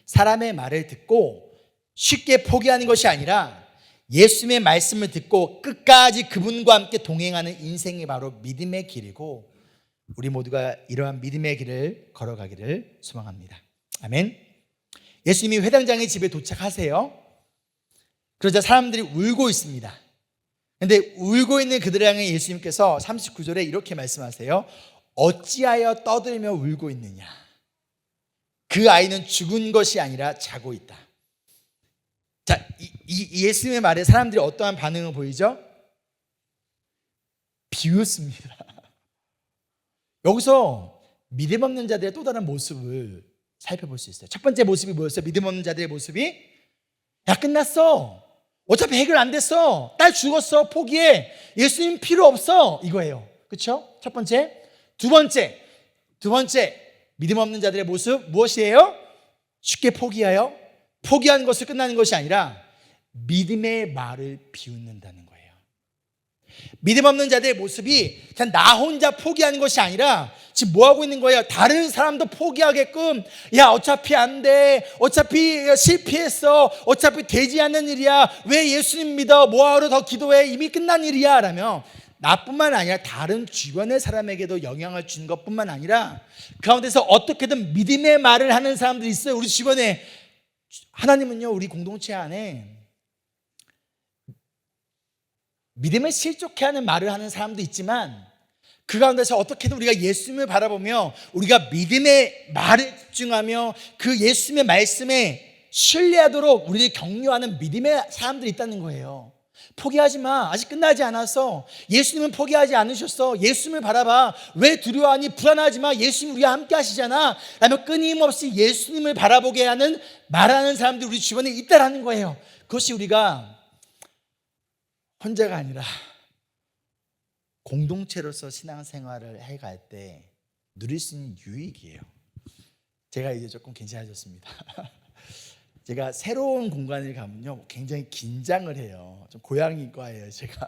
사람의 말을 듣고 쉽게 포기하는 것이 아니라 예수님의 말씀을 듣고 끝까지 그분과 함께 동행하는 인생이 바로 믿음의 길이고, 우리 모두가 이러한 믿음의 길을 걸어가기를 소망합니다. 아멘. 예수님이 회당장의 집에 도착하세요. 그러자 사람들이 울고 있습니다. 그런데 울고 있는 그들을 향해 예수님께서 39절에 이렇게 말씀하세요. 어찌하여 떠들며 울고 있느냐. 그 아이는 죽은 것이 아니라 자고 있다. 자, 이 예수님의 말에 사람들이 어떠한 반응을 보이죠? 비웃습니다. 여기서 믿음 없는 자들의 또 다른 모습을 살펴볼 수 있어요. 첫 번째 모습이 뭐였어요? 믿음 없는 자들의 모습이, 야, 끝났어. 어차피 해결 안 됐어. 딸 죽었어. 포기해. 예수님 필요 없어. 이거예요. 그렇죠? 첫 번째. 두 번째, 믿음 없는 자들의 모습 무엇이에요? 쉽게 포기한 것을 끝나는 것이 아니라 믿음의 말을 비웃는다는 거예요. 믿음 없는 자들의 모습이 그냥 나 혼자 포기하는 것이 아니라 지금 뭐 하고 있는 거예요? 다른 사람도 포기하게끔, 야, 어차피 안 돼. 어차피 실패했어. 어차피 되지 않는 일이야. 왜 예수님 믿어? 뭐하러 더 기도해? 이미 끝난 일이야. 라며 나뿐만 아니라 다른 주변의 사람에게도 영향을 주는 것뿐만 아니라 그 가운데서 어떻게든 믿음의 말을 하는 사람들이 있어요. 우리 주변에. 하나님은요, 우리 공동체 안에 믿음에 실족해 하는 말을 하는 사람도 있지만 그 가운데서 어떻게든 우리가 예수님을 바라보며 우리가 믿음의 말에 집중하며 그 예수님의 말씀에 신뢰하도록 우리를 격려하는 믿음의 사람들이 있다는 거예요. 포기하지 마. 아직 끝나지 않았어. 예수님은 포기하지 않으셨어. 예수님을 바라봐. 왜 두려워하니? 불안하지 마. 예수님 우리와 함께 하시잖아. 라며 끊임없이 예수님을 바라보게 하는 말하는 사람들이 우리 주변에 있다라는 거예요. 그것이 우리가 혼자가 아니라 공동체로서 신앙생활을 해갈 때 누릴 수 있는 유익이에요. 제가 이제 조금 괜찮아졌습니다. 제가 새로운 공간을 가면요 굉장히 긴장을 해요. 좀 고양이과예요 제가.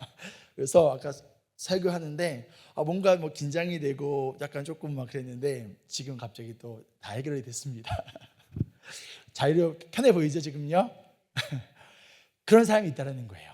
그래서 아까 설교하는데 뭔가 뭐 긴장이 되고 약간 조금 막 그랬는데 지금 갑자기 또 다 해결이 됐습니다. 자유롭게 편해 보이죠 지금요? 그런 사람이 있다는 거예요.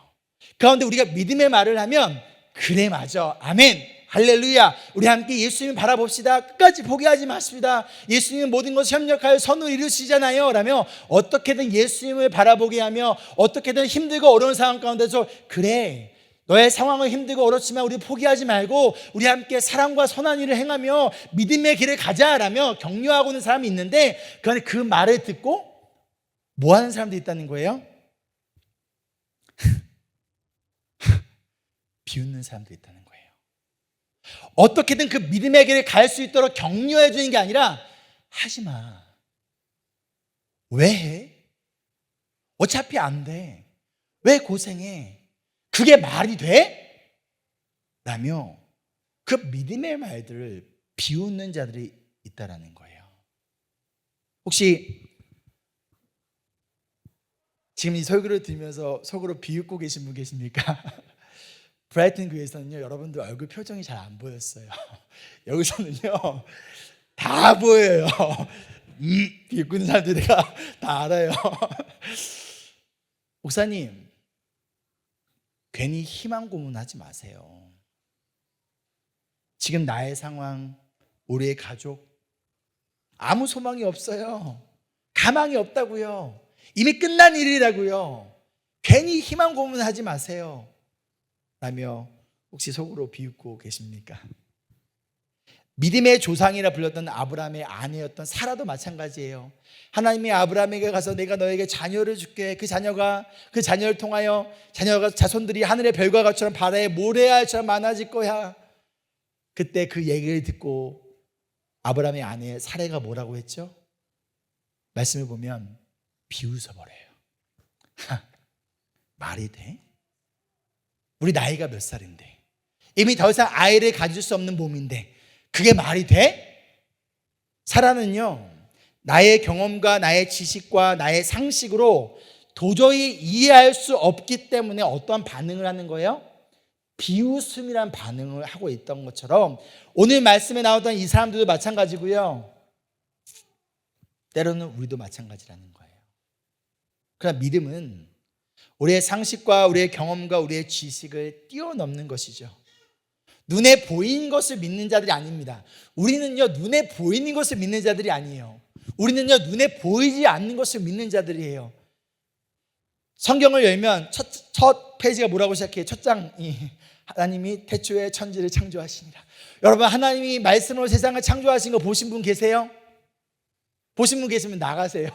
그런데 우리가 믿음의 말을 하면 그래 맞아 아멘 할렐루야. 우리 함께 예수님 바라봅시다. 끝까지 포기하지 마십니다. 예수님은 모든 것을 협력하여 선을 이루시잖아요 라며 어떻게든 예수님을 바라보게 하며 어떻게든 힘들고 어려운 상황 가운데서 그래 너의 상황은 힘들고 어렵지만 우리 포기하지 말고 우리 함께 사랑과 선한 일을 행하며 믿음의 길을 가자라며 격려하고 있는 사람이 있는데 그런데 그 말을 듣고 뭐 하는 사람도 있다는 거예요? 비웃는 사람도 있다는 거예요. 어떻게든 그 믿음의 길을 갈 수 있도록 격려해 주는 게 아니라 하지 마. 왜 해? 어차피 안 돼. 왜 고생해? 그게 말이 돼? 라며 그 믿음의 말들을 비웃는 자들이 있다라는 거예요. 혹시 지금 이 설교를 들으면서 속으로 비웃고 계신 분 계십니까? 브라이튼 교회에서는요 여러분들 얼굴 표정이 잘 안 보였어요. 여기서는요 다 보여요. 비웃고 있는 사람들 내가 다 알아요. 목사님 괜히 희망 고문하지 마세요. 지금 나의 상황, 우리의 가족 아무 소망이 없어요. 가망이 없다고요. 이미 끝난 일이라고요. 괜히 희망 고문하지 마세요 라며 혹시 속으로 비웃고 계십니까? 믿음의 조상이라 불렸던 아브라함의 아내였던 사라도 마찬가지예요. 하나님이 아브라함에게 가서 내가 너에게 자녀를 줄게. 그 자녀를 통하여 자녀가 자손들이 하늘의 별과 같처럼 바다의 모래알처럼 많아질 거야. 그때 그 얘기를 듣고 아브라함의 아내 사라가 뭐라고 했죠? 말씀을 보면 비웃어버려요. 말이 돼? 우리 나이가 몇 살인데 이미 더 이상 아이를 가질 수 없는 몸인데 그게 말이 돼? 사라는요 나의 경험과 나의 지식과 나의 상식으로 도저히 이해할 수 없기 때문에 어떠한 반응을 하는 거예요? 비웃음이란 반응을 하고 있던 것처럼 오늘 말씀에 나오던 이 사람들도 마찬가지고요 때로는 우리도 마찬가지라는 거예요. 그러나 믿음은 우리의 상식과 우리의 경험과 우리의 지식을 뛰어넘는 것이죠. 눈에 보이는 것을 믿는 자들이 아닙니다. 우리는요 눈에 보이는 것을 믿는 자들이 아니에요. 우리는요 눈에 보이지 않는 것을 믿는 자들이에요. 성경을 열면 첫 페이지가 뭐라고 시작해요? 첫 장이 하나님이 태초에 천지를 창조하시니라. 여러분 하나님이 말씀으로 세상을 창조하신 거 보신 분 계세요? 보신 분 계시면 나가세요.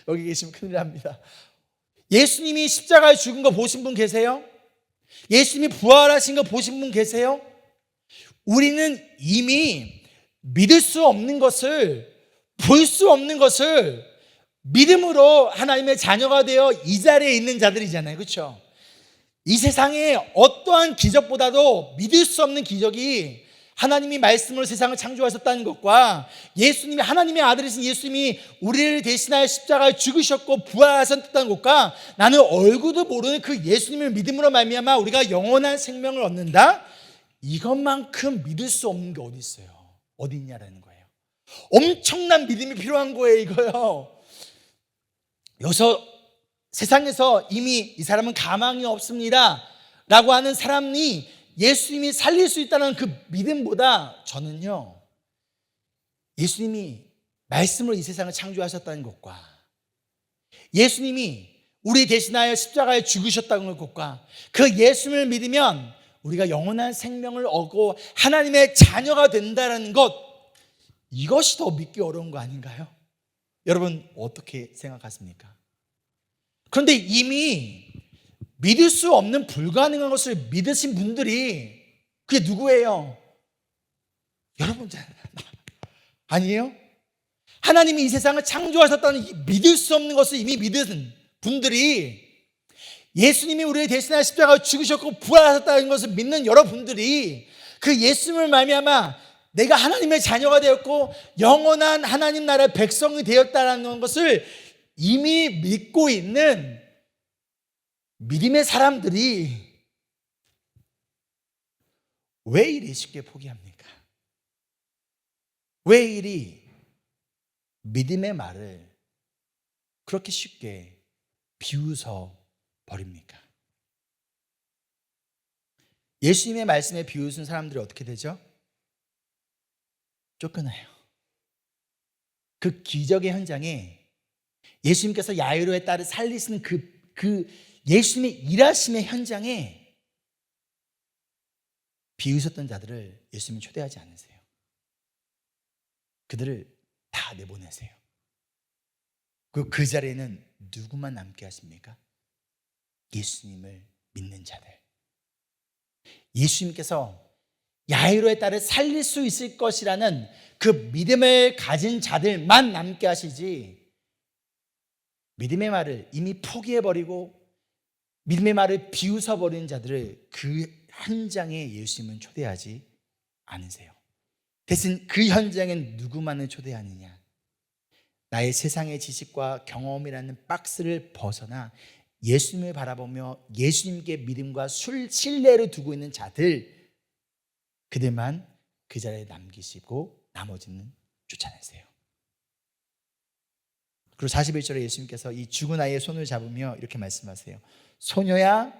여기 계시면 큰일 납니다. 예수님이 십자가에 죽은 거 보신 분 계세요? 예수님이 부활하신 거 보신 분 계세요? 우리는 이미 믿을 수 없는 것을, 볼 수 없는 것을 믿음으로 하나님의 자녀가 되어 이 자리에 있는 자들이잖아요. 그렇죠? 이 세상에 어떠한 기적보다도 믿을 수 없는 기적이 하나님이 말씀으로 세상을 창조하셨다는 것과 예수님이 하나님의 아들이신 예수님이 우리를 대신하여 십자가에 죽으셨고 부활하셨다는 것과 나는 얼굴도 모르는 그 예수님을 믿음으로 말미암아 우리가 영원한 생명을 얻는다? 이것만큼 믿을 수 없는 게 어디 있어요? 어디 있냐라는 거예요. 엄청난 믿음이 필요한 거예요, 이거요. 여기서 세상에서 이미 이 사람은 가망이 없습니다 라고 하는 사람이 예수님이 살릴 수 있다는 그 믿음보다 저는요 예수님이 말씀으로 이 세상을 창조하셨다는 것과 예수님이 우리 대신하여 십자가에 죽으셨다는 것과 그 예수님을 믿으면 우리가 영원한 생명을 얻고 하나님의 자녀가 된다는 것, 이것이 더 믿기 어려운 거 아닌가요? 여러분 어떻게 생각하십니까? 그런데 이미 믿을 수 없는 불가능한 것을 믿으신 분들이 그게 누구예요? 여러분 아니에요? 하나님이 이 세상을 창조하셨다는 믿을 수 없는 것을 이미 믿은 분들이, 예수님이 우리를 대신하여 십자가에 죽으셨고 부활하셨다는 것을 믿는 여러분들이 그 예수님을 말미암아 내가 하나님의 자녀가 되었고 영원한 하나님 나라의 백성이 되었다는 것을 이미 믿고 있는 믿음의 사람들이 왜 이리 쉽게 포기합니까? 왜 이리 믿음의 말을 그렇게 쉽게 비웃어 버립니까? 예수님의 말씀에 비웃은 사람들이 어떻게 되죠? 쫓겨나요. 그 기적의 현장에 예수님께서 야이로의 딸을 살리시는 그 예수님의 일하심의 현장에 비웃었던 자들을 예수님은 초대하지 않으세요. 그들을 다 내보내세요. 그 자리에는 누구만 남게 하십니까? 예수님을 믿는 자들. 예수님께서 야이로의 딸을 살릴 수 있을 것이라는 그 믿음을 가진 자들만 남게 하시지, 믿음의 말을 이미 포기해버리고 믿음의 말을 비웃어버리는 자들을 그 현장에 예수님은 초대하지 않으세요. 대신 그 현장엔 누구만을 초대하느냐? 나의 세상의 지식과 경험이라는 박스를 벗어나 예수님을 바라보며 예수님께 믿음과 신뢰를 두고 있는 자들, 그들만 그 자리에 남기시고 나머지는 쫓아내세요. 그리고 41절에 예수님께서 이 죽은 아이의 손을 잡으며 이렇게 말씀하세요. 소녀야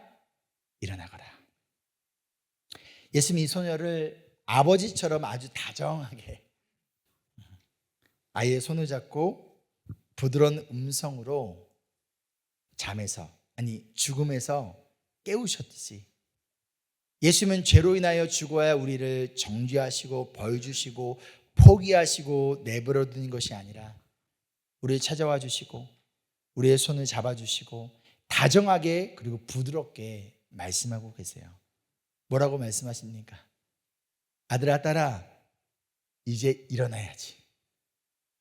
일어나거라. 예수님이 이 소녀를 아버지처럼 아주 다정하게 아이의 손을 잡고 부드러운 음성으로 죽음에서 깨우셨듯이 예수님은 죄로 인하여 죽어야 우리를 정죄하시고 벌 주시고 포기하시고 내버려 두는 것이 아니라 우리를 찾아와 주시고 우리의 손을 잡아주시고 다정하게 그리고 부드럽게 말씀하고 계세요. 뭐라고 말씀하십니까? 아들아 딸아 이제 일어나야지.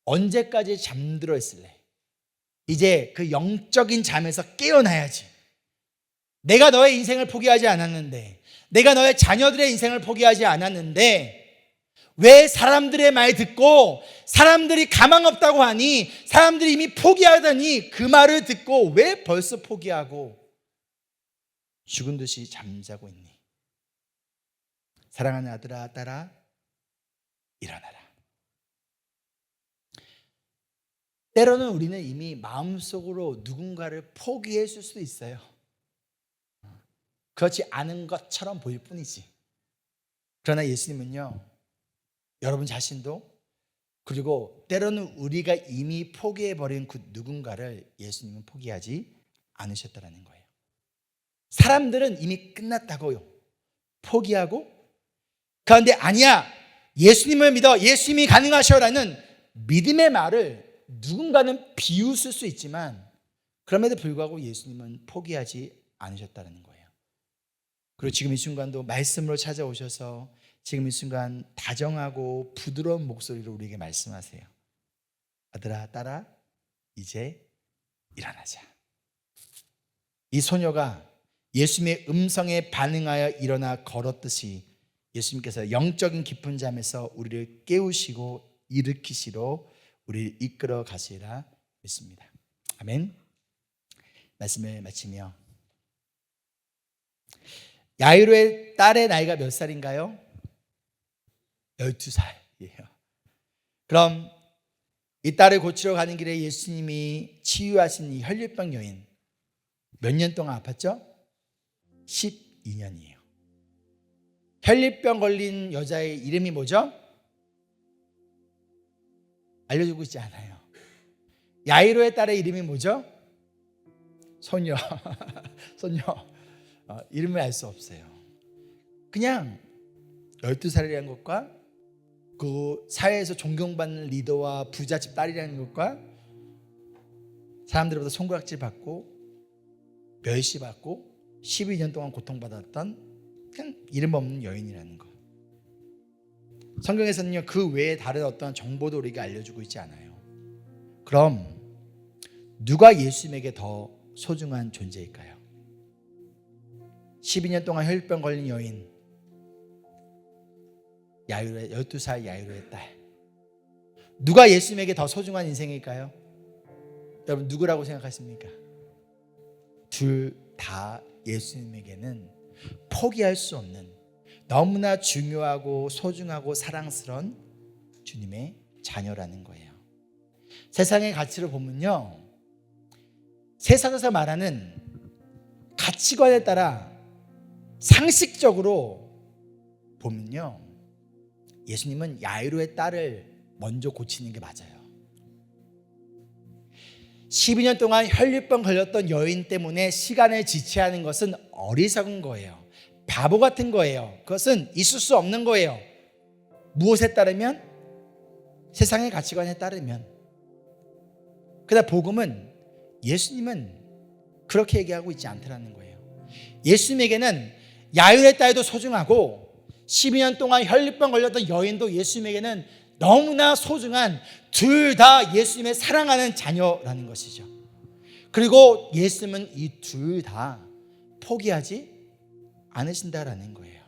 언제까지 잠들어 있을래? 이제 그 영적인 잠에서 깨어나야지. 내가 너의 인생을 포기하지 않았는데, 내가 너의 자녀들의 인생을 포기하지 않았는데 왜 사람들의 말 듣고 사람들이 가망 없다고 하니, 사람들이 이미 포기하더니 그 말을 듣고 왜 벌써 포기하고 죽은 듯이 잠자고 있니? 사랑하는 아들아 딸아 일어나라. 때로는 우리는 이미 마음속으로 누군가를 포기했을 수도 있어요. 그렇지 않은 것처럼 보일 뿐이지. 그러나 예수님은요, 여러분 자신도, 그리고 때로는 우리가 이미 포기해버린 그 누군가를 예수님은 포기하지 않으셨다는 거예요. 사람들은 이미 끝났다고요 포기하고, 그런데 아니야, 예수님을 믿어, 예수님이 가능하셔라는 믿음의 말을 누군가는 비웃을 수 있지만 그럼에도 불구하고 예수님은 포기하지 않으셨다는 거예요. 그리고 지금 이 순간도 말씀으로 찾아오셔서 지금 이 순간 다정하고 부드러운 목소리로 우리에게 말씀하세요. 아들아 딸아 이제 일어나자. 이 소녀가 예수님의 음성에 반응하여 일어나 걸었듯이 예수님께서 영적인 깊은 잠에서 우리를 깨우시고 일으키시러 우리를 이끌어 가시리라 믿습니다. 아멘. 말씀을 마치며, 야이로의 딸의 나이가 몇 살인가요? 12살이에요. 그럼 이 딸을 고치러 가는 길에 예수님이 치유하신 이 혈류병 여인 몇 년 동안 아팠죠? 12년이에요. 혈류병 걸린 여자의 이름이 뭐죠? 알려주고 있지 않아요. 야이로의 딸의 이름이 뭐죠? 소녀. 소녀. 이름을 알 수 없어요. 그냥 12살이라는 것과 그 사회에서 존경받는 리더와 부잣집 딸이라는 것과 사람들보다 손가락질 받고 멸시받고 12년 동안 고통받았던 그냥 이름 없는 여인이라는 것. 성경에서는요, 그 외에 다른 어떤 정보도 우리에게 알려주고 있지 않아요. 그럼 누가 예수님에게 더 소중한 존재일까요? 12년 동안 혈병 걸린 여인, 12살 야이로의 딸. 누가 예수님에게 더 소중한 인생일까요? 여러분 누구라고 생각하십니까? 둘 다 예수님에게는 포기할 수 없는 너무나 중요하고 소중하고 사랑스러운 주님의 자녀라는 거예요. 세상의 가치를 보면요, 세상에서 말하는 가치관에 따라 상식적으로 보면요, 예수님은 야이로의 딸을 먼저 고치는 게 맞아요. 12년 동안 혈류병 걸렸던 여인 때문에 시간을 지체하는 것은 어리석은 거예요. 바보 같은 거예요. 그것은 있을 수 없는 거예요. 무엇에 따르면? 세상의 가치관에 따르면. 그러나 복음은, 예수님은 그렇게 얘기하고 있지 않더라는 거예요. 예수님에게는 야이로의 딸도 소중하고 12년 동안 혈류병 걸렸던 여인도 예수님에게는 너무나 소중한, 둘 다 예수님의 사랑하는 자녀라는 것이죠. 그리고 예수님은 이 둘 다 포기하지 않으신다라는 거예요.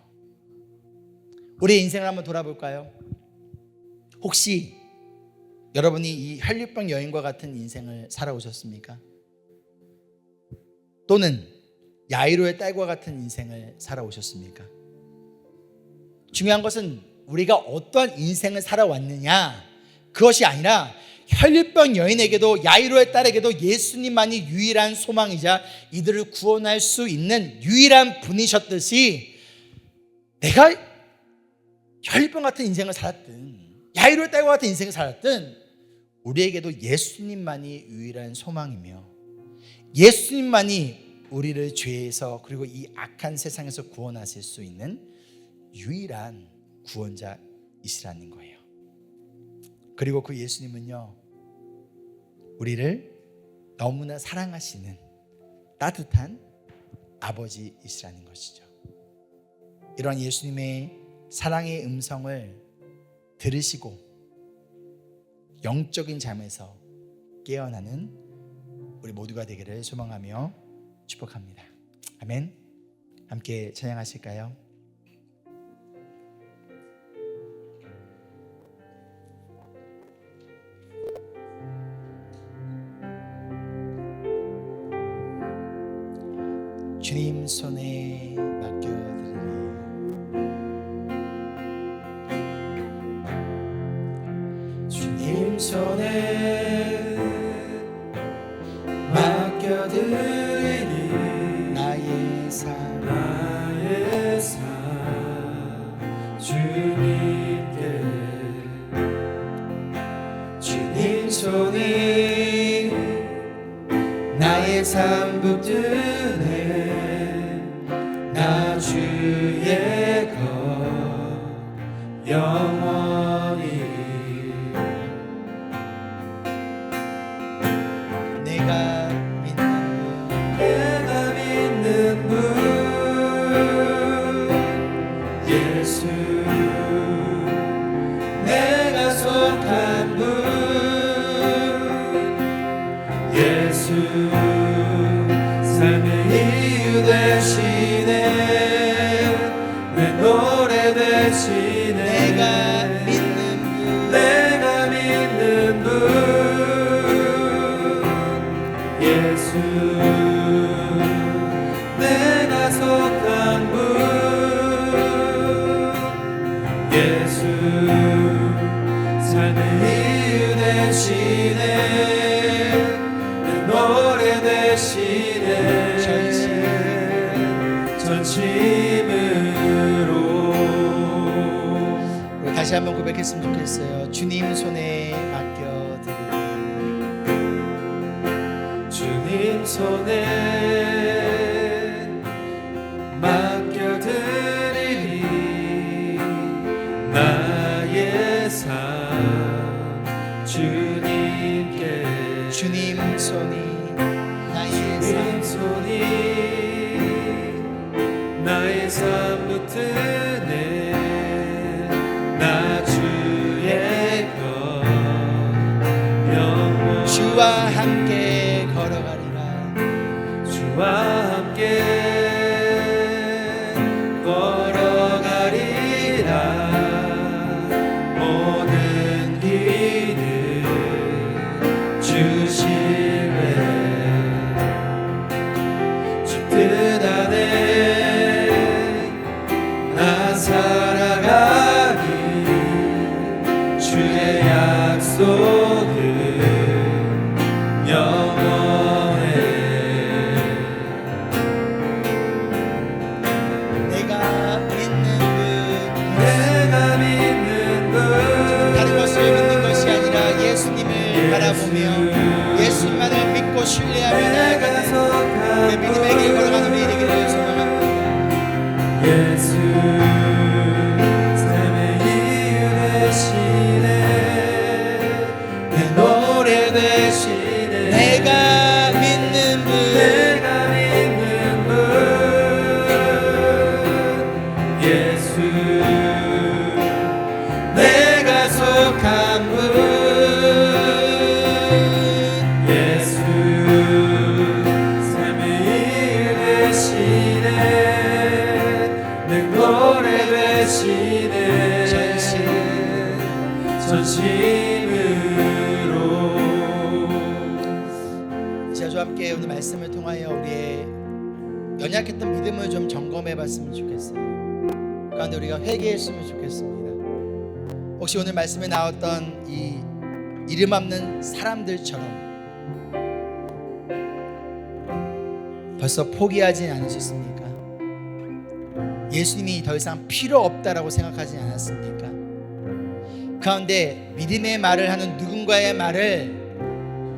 우리의 인생을 한번 돌아볼까요? 혹시 여러분이 이 혈류병 여인과 같은 인생을 살아오셨습니까? 또는 야이로의 딸과 같은 인생을 살아오셨습니까? 중요한 것은 우리가 어떠한 인생을 살아왔느냐, 그것이 아니라 혈류병 여인에게도 야이로의 딸에게도 예수님만이 유일한 소망이자 이들을 구원할 수 있는 유일한 분이셨듯이, 내가 혈류병 같은 인생을 살았든 야이로의 딸과 같은 인생을 살았든 우리에게도 예수님만이 유일한 소망이며 예수님만이 우리를 죄에서 그리고 이 악한 세상에서 구원하실 수 있는 유일한 구원자이시라는 거예요. 그리고 그 예수님은요, 우리를 너무나 사랑하시는 따뜻한 아버지이시라는 것이죠. 이런 예수님의 사랑의 음성을 들으시고 영적인 잠에서 깨어나는 우리 모두가 되기를 소망하며 축복합니다. 아멘. 함께 찬양하실까요? 주님 손에 맡겨드리리. 주님 손에 맡겨드리리. 나의 삶 주님께. 주님 손이 나의 삶 붙드네. 나 주의 것 영원히. 내가 믿는 분 예수. 내가 속한 분 예수. 삶의 이유 되시네. 내 노래 되시네. 내가 믿는 분 예수. 내가 속한 분 예수. 삶의 이유 되시네. 내 노래 되시네. 전심으로. 다시 한번 고백했으면 좋겠어요. 주님 손에 맡겨드리리. 주님 손에 맡겨드리리. 나의 삶 주님께. 주님 손이 나의 삶 붙드네. 나 주의 것 영원. 주와 함께 걸어가리라. 주와 함께 걸어가리라. 모든 길을 주시네. 주 뜻 안에 나 살아가니 주의 약속은 영원해. 제가 저와 함께 오늘 말씀을 통하여 우리의 연약했던 믿음을 좀 점검해 봤으면 좋겠어요. 그런데 우리가 회개했으면 좋겠습니다. 혹시 오늘 말씀에 나왔던 이 이름 없는 사람들처럼 벌써 포기하지 않으셨습니까? 예수님이 더 이상 필요 없다라고 생각하지 않았습니까? 그런데 믿음의 말을 하는 누군가의 말을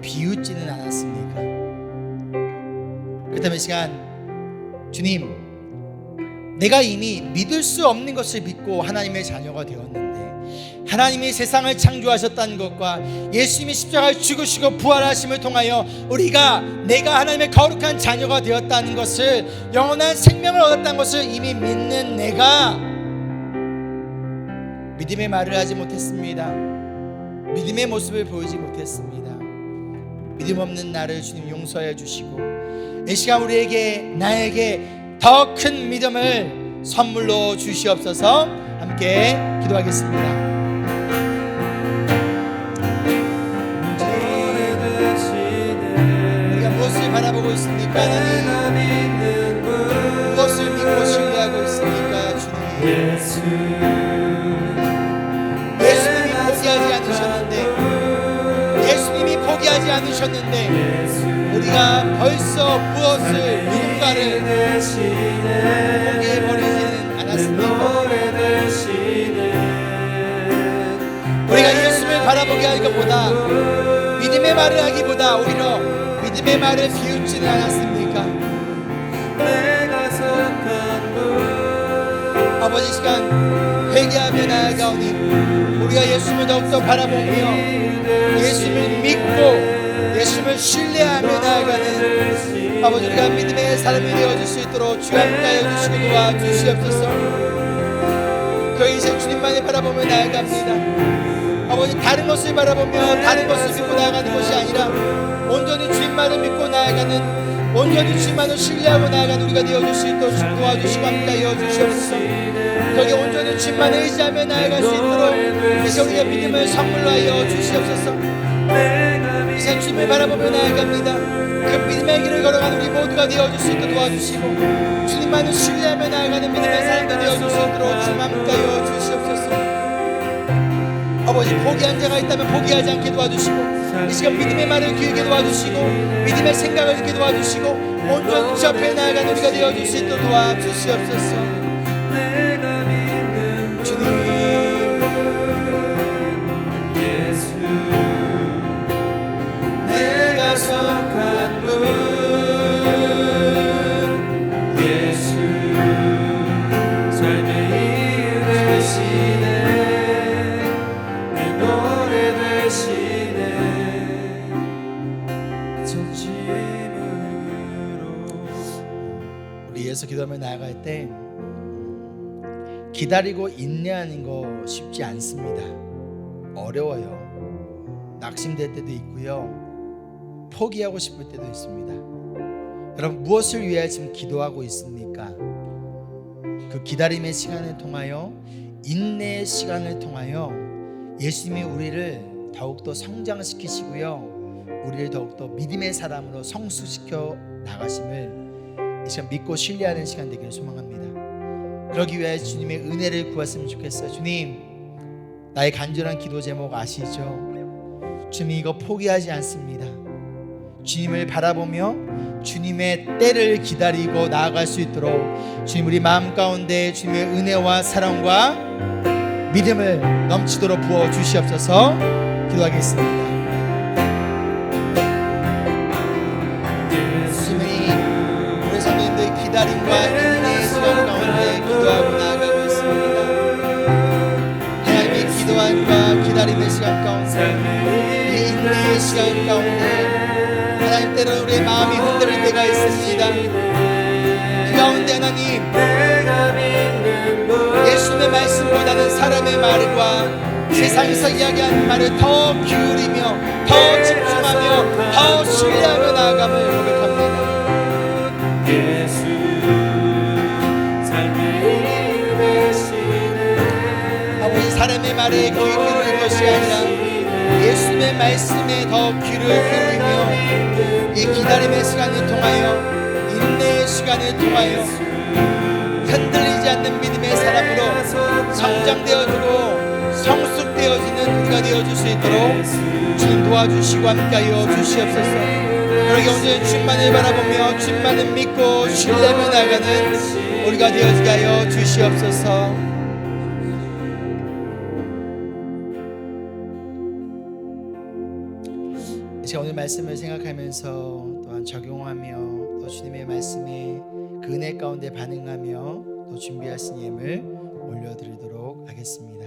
비웃지는 않았습니까? 그렇다면 이 시간 주님, 내가 이미 믿을 수 없는 것을 믿고 하나님의 자녀가 되었는데 하나님이 세상을 창조하셨다는 것과 예수님이 십자가에 죽으시고 부활하심을 통하여 내가 하나님의 거룩한 자녀가 되었다는 것을, 영원한 생명을 얻었다는 것을 이미 믿는 내가 믿음의 말을 하지 못했습니다. 믿음의 모습을 보이지 못했습니다. 믿음 없는 나를 주님 용서해 주시고 이 시간 나에게 더 큰 믿음을 선물로 주시옵소서. 함께 기도하겠습니다. 우리가 무엇을 바라보고 있습니까? 하나님, 무엇을 믿고 신뢰하고 있습니까? 예수님이 포기하지 않으셨는데 우리가 벌써 누군가를 포기해버리지는 않았습니까? 우리가 예수님을 바라보게 하는 것보다 믿음의 말을 하기보다 오히려 믿음의 말을 비웃지는 않았습니까? 아버지, 시간 회개하며 나아가오니 우리가 예수님을 더욱더 바라보며 예수님을 믿고 예수님을 신뢰하며 나아가는 아버지, 우리가 믿음의 사람이 되어줄 수 있도록 주여 함께하여 주시고 도와주시옵소서. 그 인생 주님만을 바라보며 나아갑니다. 아버지, 다른 것을 바라보며 다른 것을 믿고 나아가는 것이 아니라 온전히 주님만을 믿고 나아가는, 온전히 주님만을 신뢰하고 나아가는 우리가 되어줄 수 있도록 도와주시고 함께하여 주시옵소서. 거기에 온전히 주님만을 의지하며 나아갈 수 있도록 이제 우리가 믿음을 선물로 하여 주시옵소서. 이제 주님을 바라보며 나아갑니다. 그 믿음의 길을 걸어가는 우리 모두가 되어줄 수 있도록 도와주시고 주님만을 신뢰하며 나아가는 믿음의 사람들 되어줄 수 있도록 주님 함께하여 주시옵소서. 아버지, 포기한 자가 있다면 포기하지 않게 도와주시고 이 시간 믿음의 말을 기울게 도와주시고 믿음의 생각을 듣게 도와주시고 온전히 주 앞에 나아가는 우리가 되어줄 수 있도록 도와주시옵소서. 내가 속한 분 예수, 삶의 이유 되시네, 내 노래 되시네, 전심으로. 우리 예수 기도하며 나아갈 때 기다리고 인내하는 거 쉽지 않습니다. 어려워요. 낙심될 때도 있고요, 포기하고 싶을 때도 있습니다. 여러분, 무엇을 위하여 지금 기도하고 있습니까? 그 기다림의 시간을 통하여, 인내의 시간을 통하여 예수님이 우리를 더욱더 성장시키시고요, 우리를 더욱더 믿음의 사람으로 성수시켜 나가심을 이 시간 믿고 신뢰하는 시간 되기를 소망합니다. 그러기 위하여 주님의 은혜를 구했으면 좋겠어요. 주님, 나의 간절한 기도 제목 아시죠? 주님, 이거 포기하지 않습니다. 주님을 바라보며 주님의 때를 기다리고 나아갈 수 있도록 주님, 우리 마음 가운데 주님의 은혜와 사랑과 믿음을 넘치도록 부어 주시옵소서. 기도하겠습니다. 주님이 우리 성도님들 기다림과 인내의 시간 가운데 기도하고 나아가고 있습니다. 하나님의 기도함과 기다림의 시간 가운데, 이 인내의 시간 가운데 하나님, 때로 우리의 마음이 흔들릴 때가 있습니다. 그 가운데 하나님, 예수님의 말씀보다는 사람의 말과 세상에서 이야기하는 말을 더 기울이며 더 집중하며 더 신뢰하며 나아감을 고백합니다. 아버지, 사람의 말에 귀 기울이는 것이 아니라 예수님의 말씀에 더 귀를 기울이며 이 기다림의 시간을 통하여 인내의 시간을 통하여 흔들리지 않는 믿음의 사람으로 성장되어지고 성숙되어지는 우리가 되어줄 수 있도록 주님 도와주시고 함께하여 주시옵소서. 우리가 오늘 주님만을 바라보며 주님만을 믿고 신뢰하며 나아가는 우리가 되어지게 하여 주시옵소서. 제가 오늘 말씀을 생각하면서 또한 적용하며 또 주님의 말씀에 그 은혜 가운데 반응하며 또 준비하신 예물 올려드리도록 하겠습니다.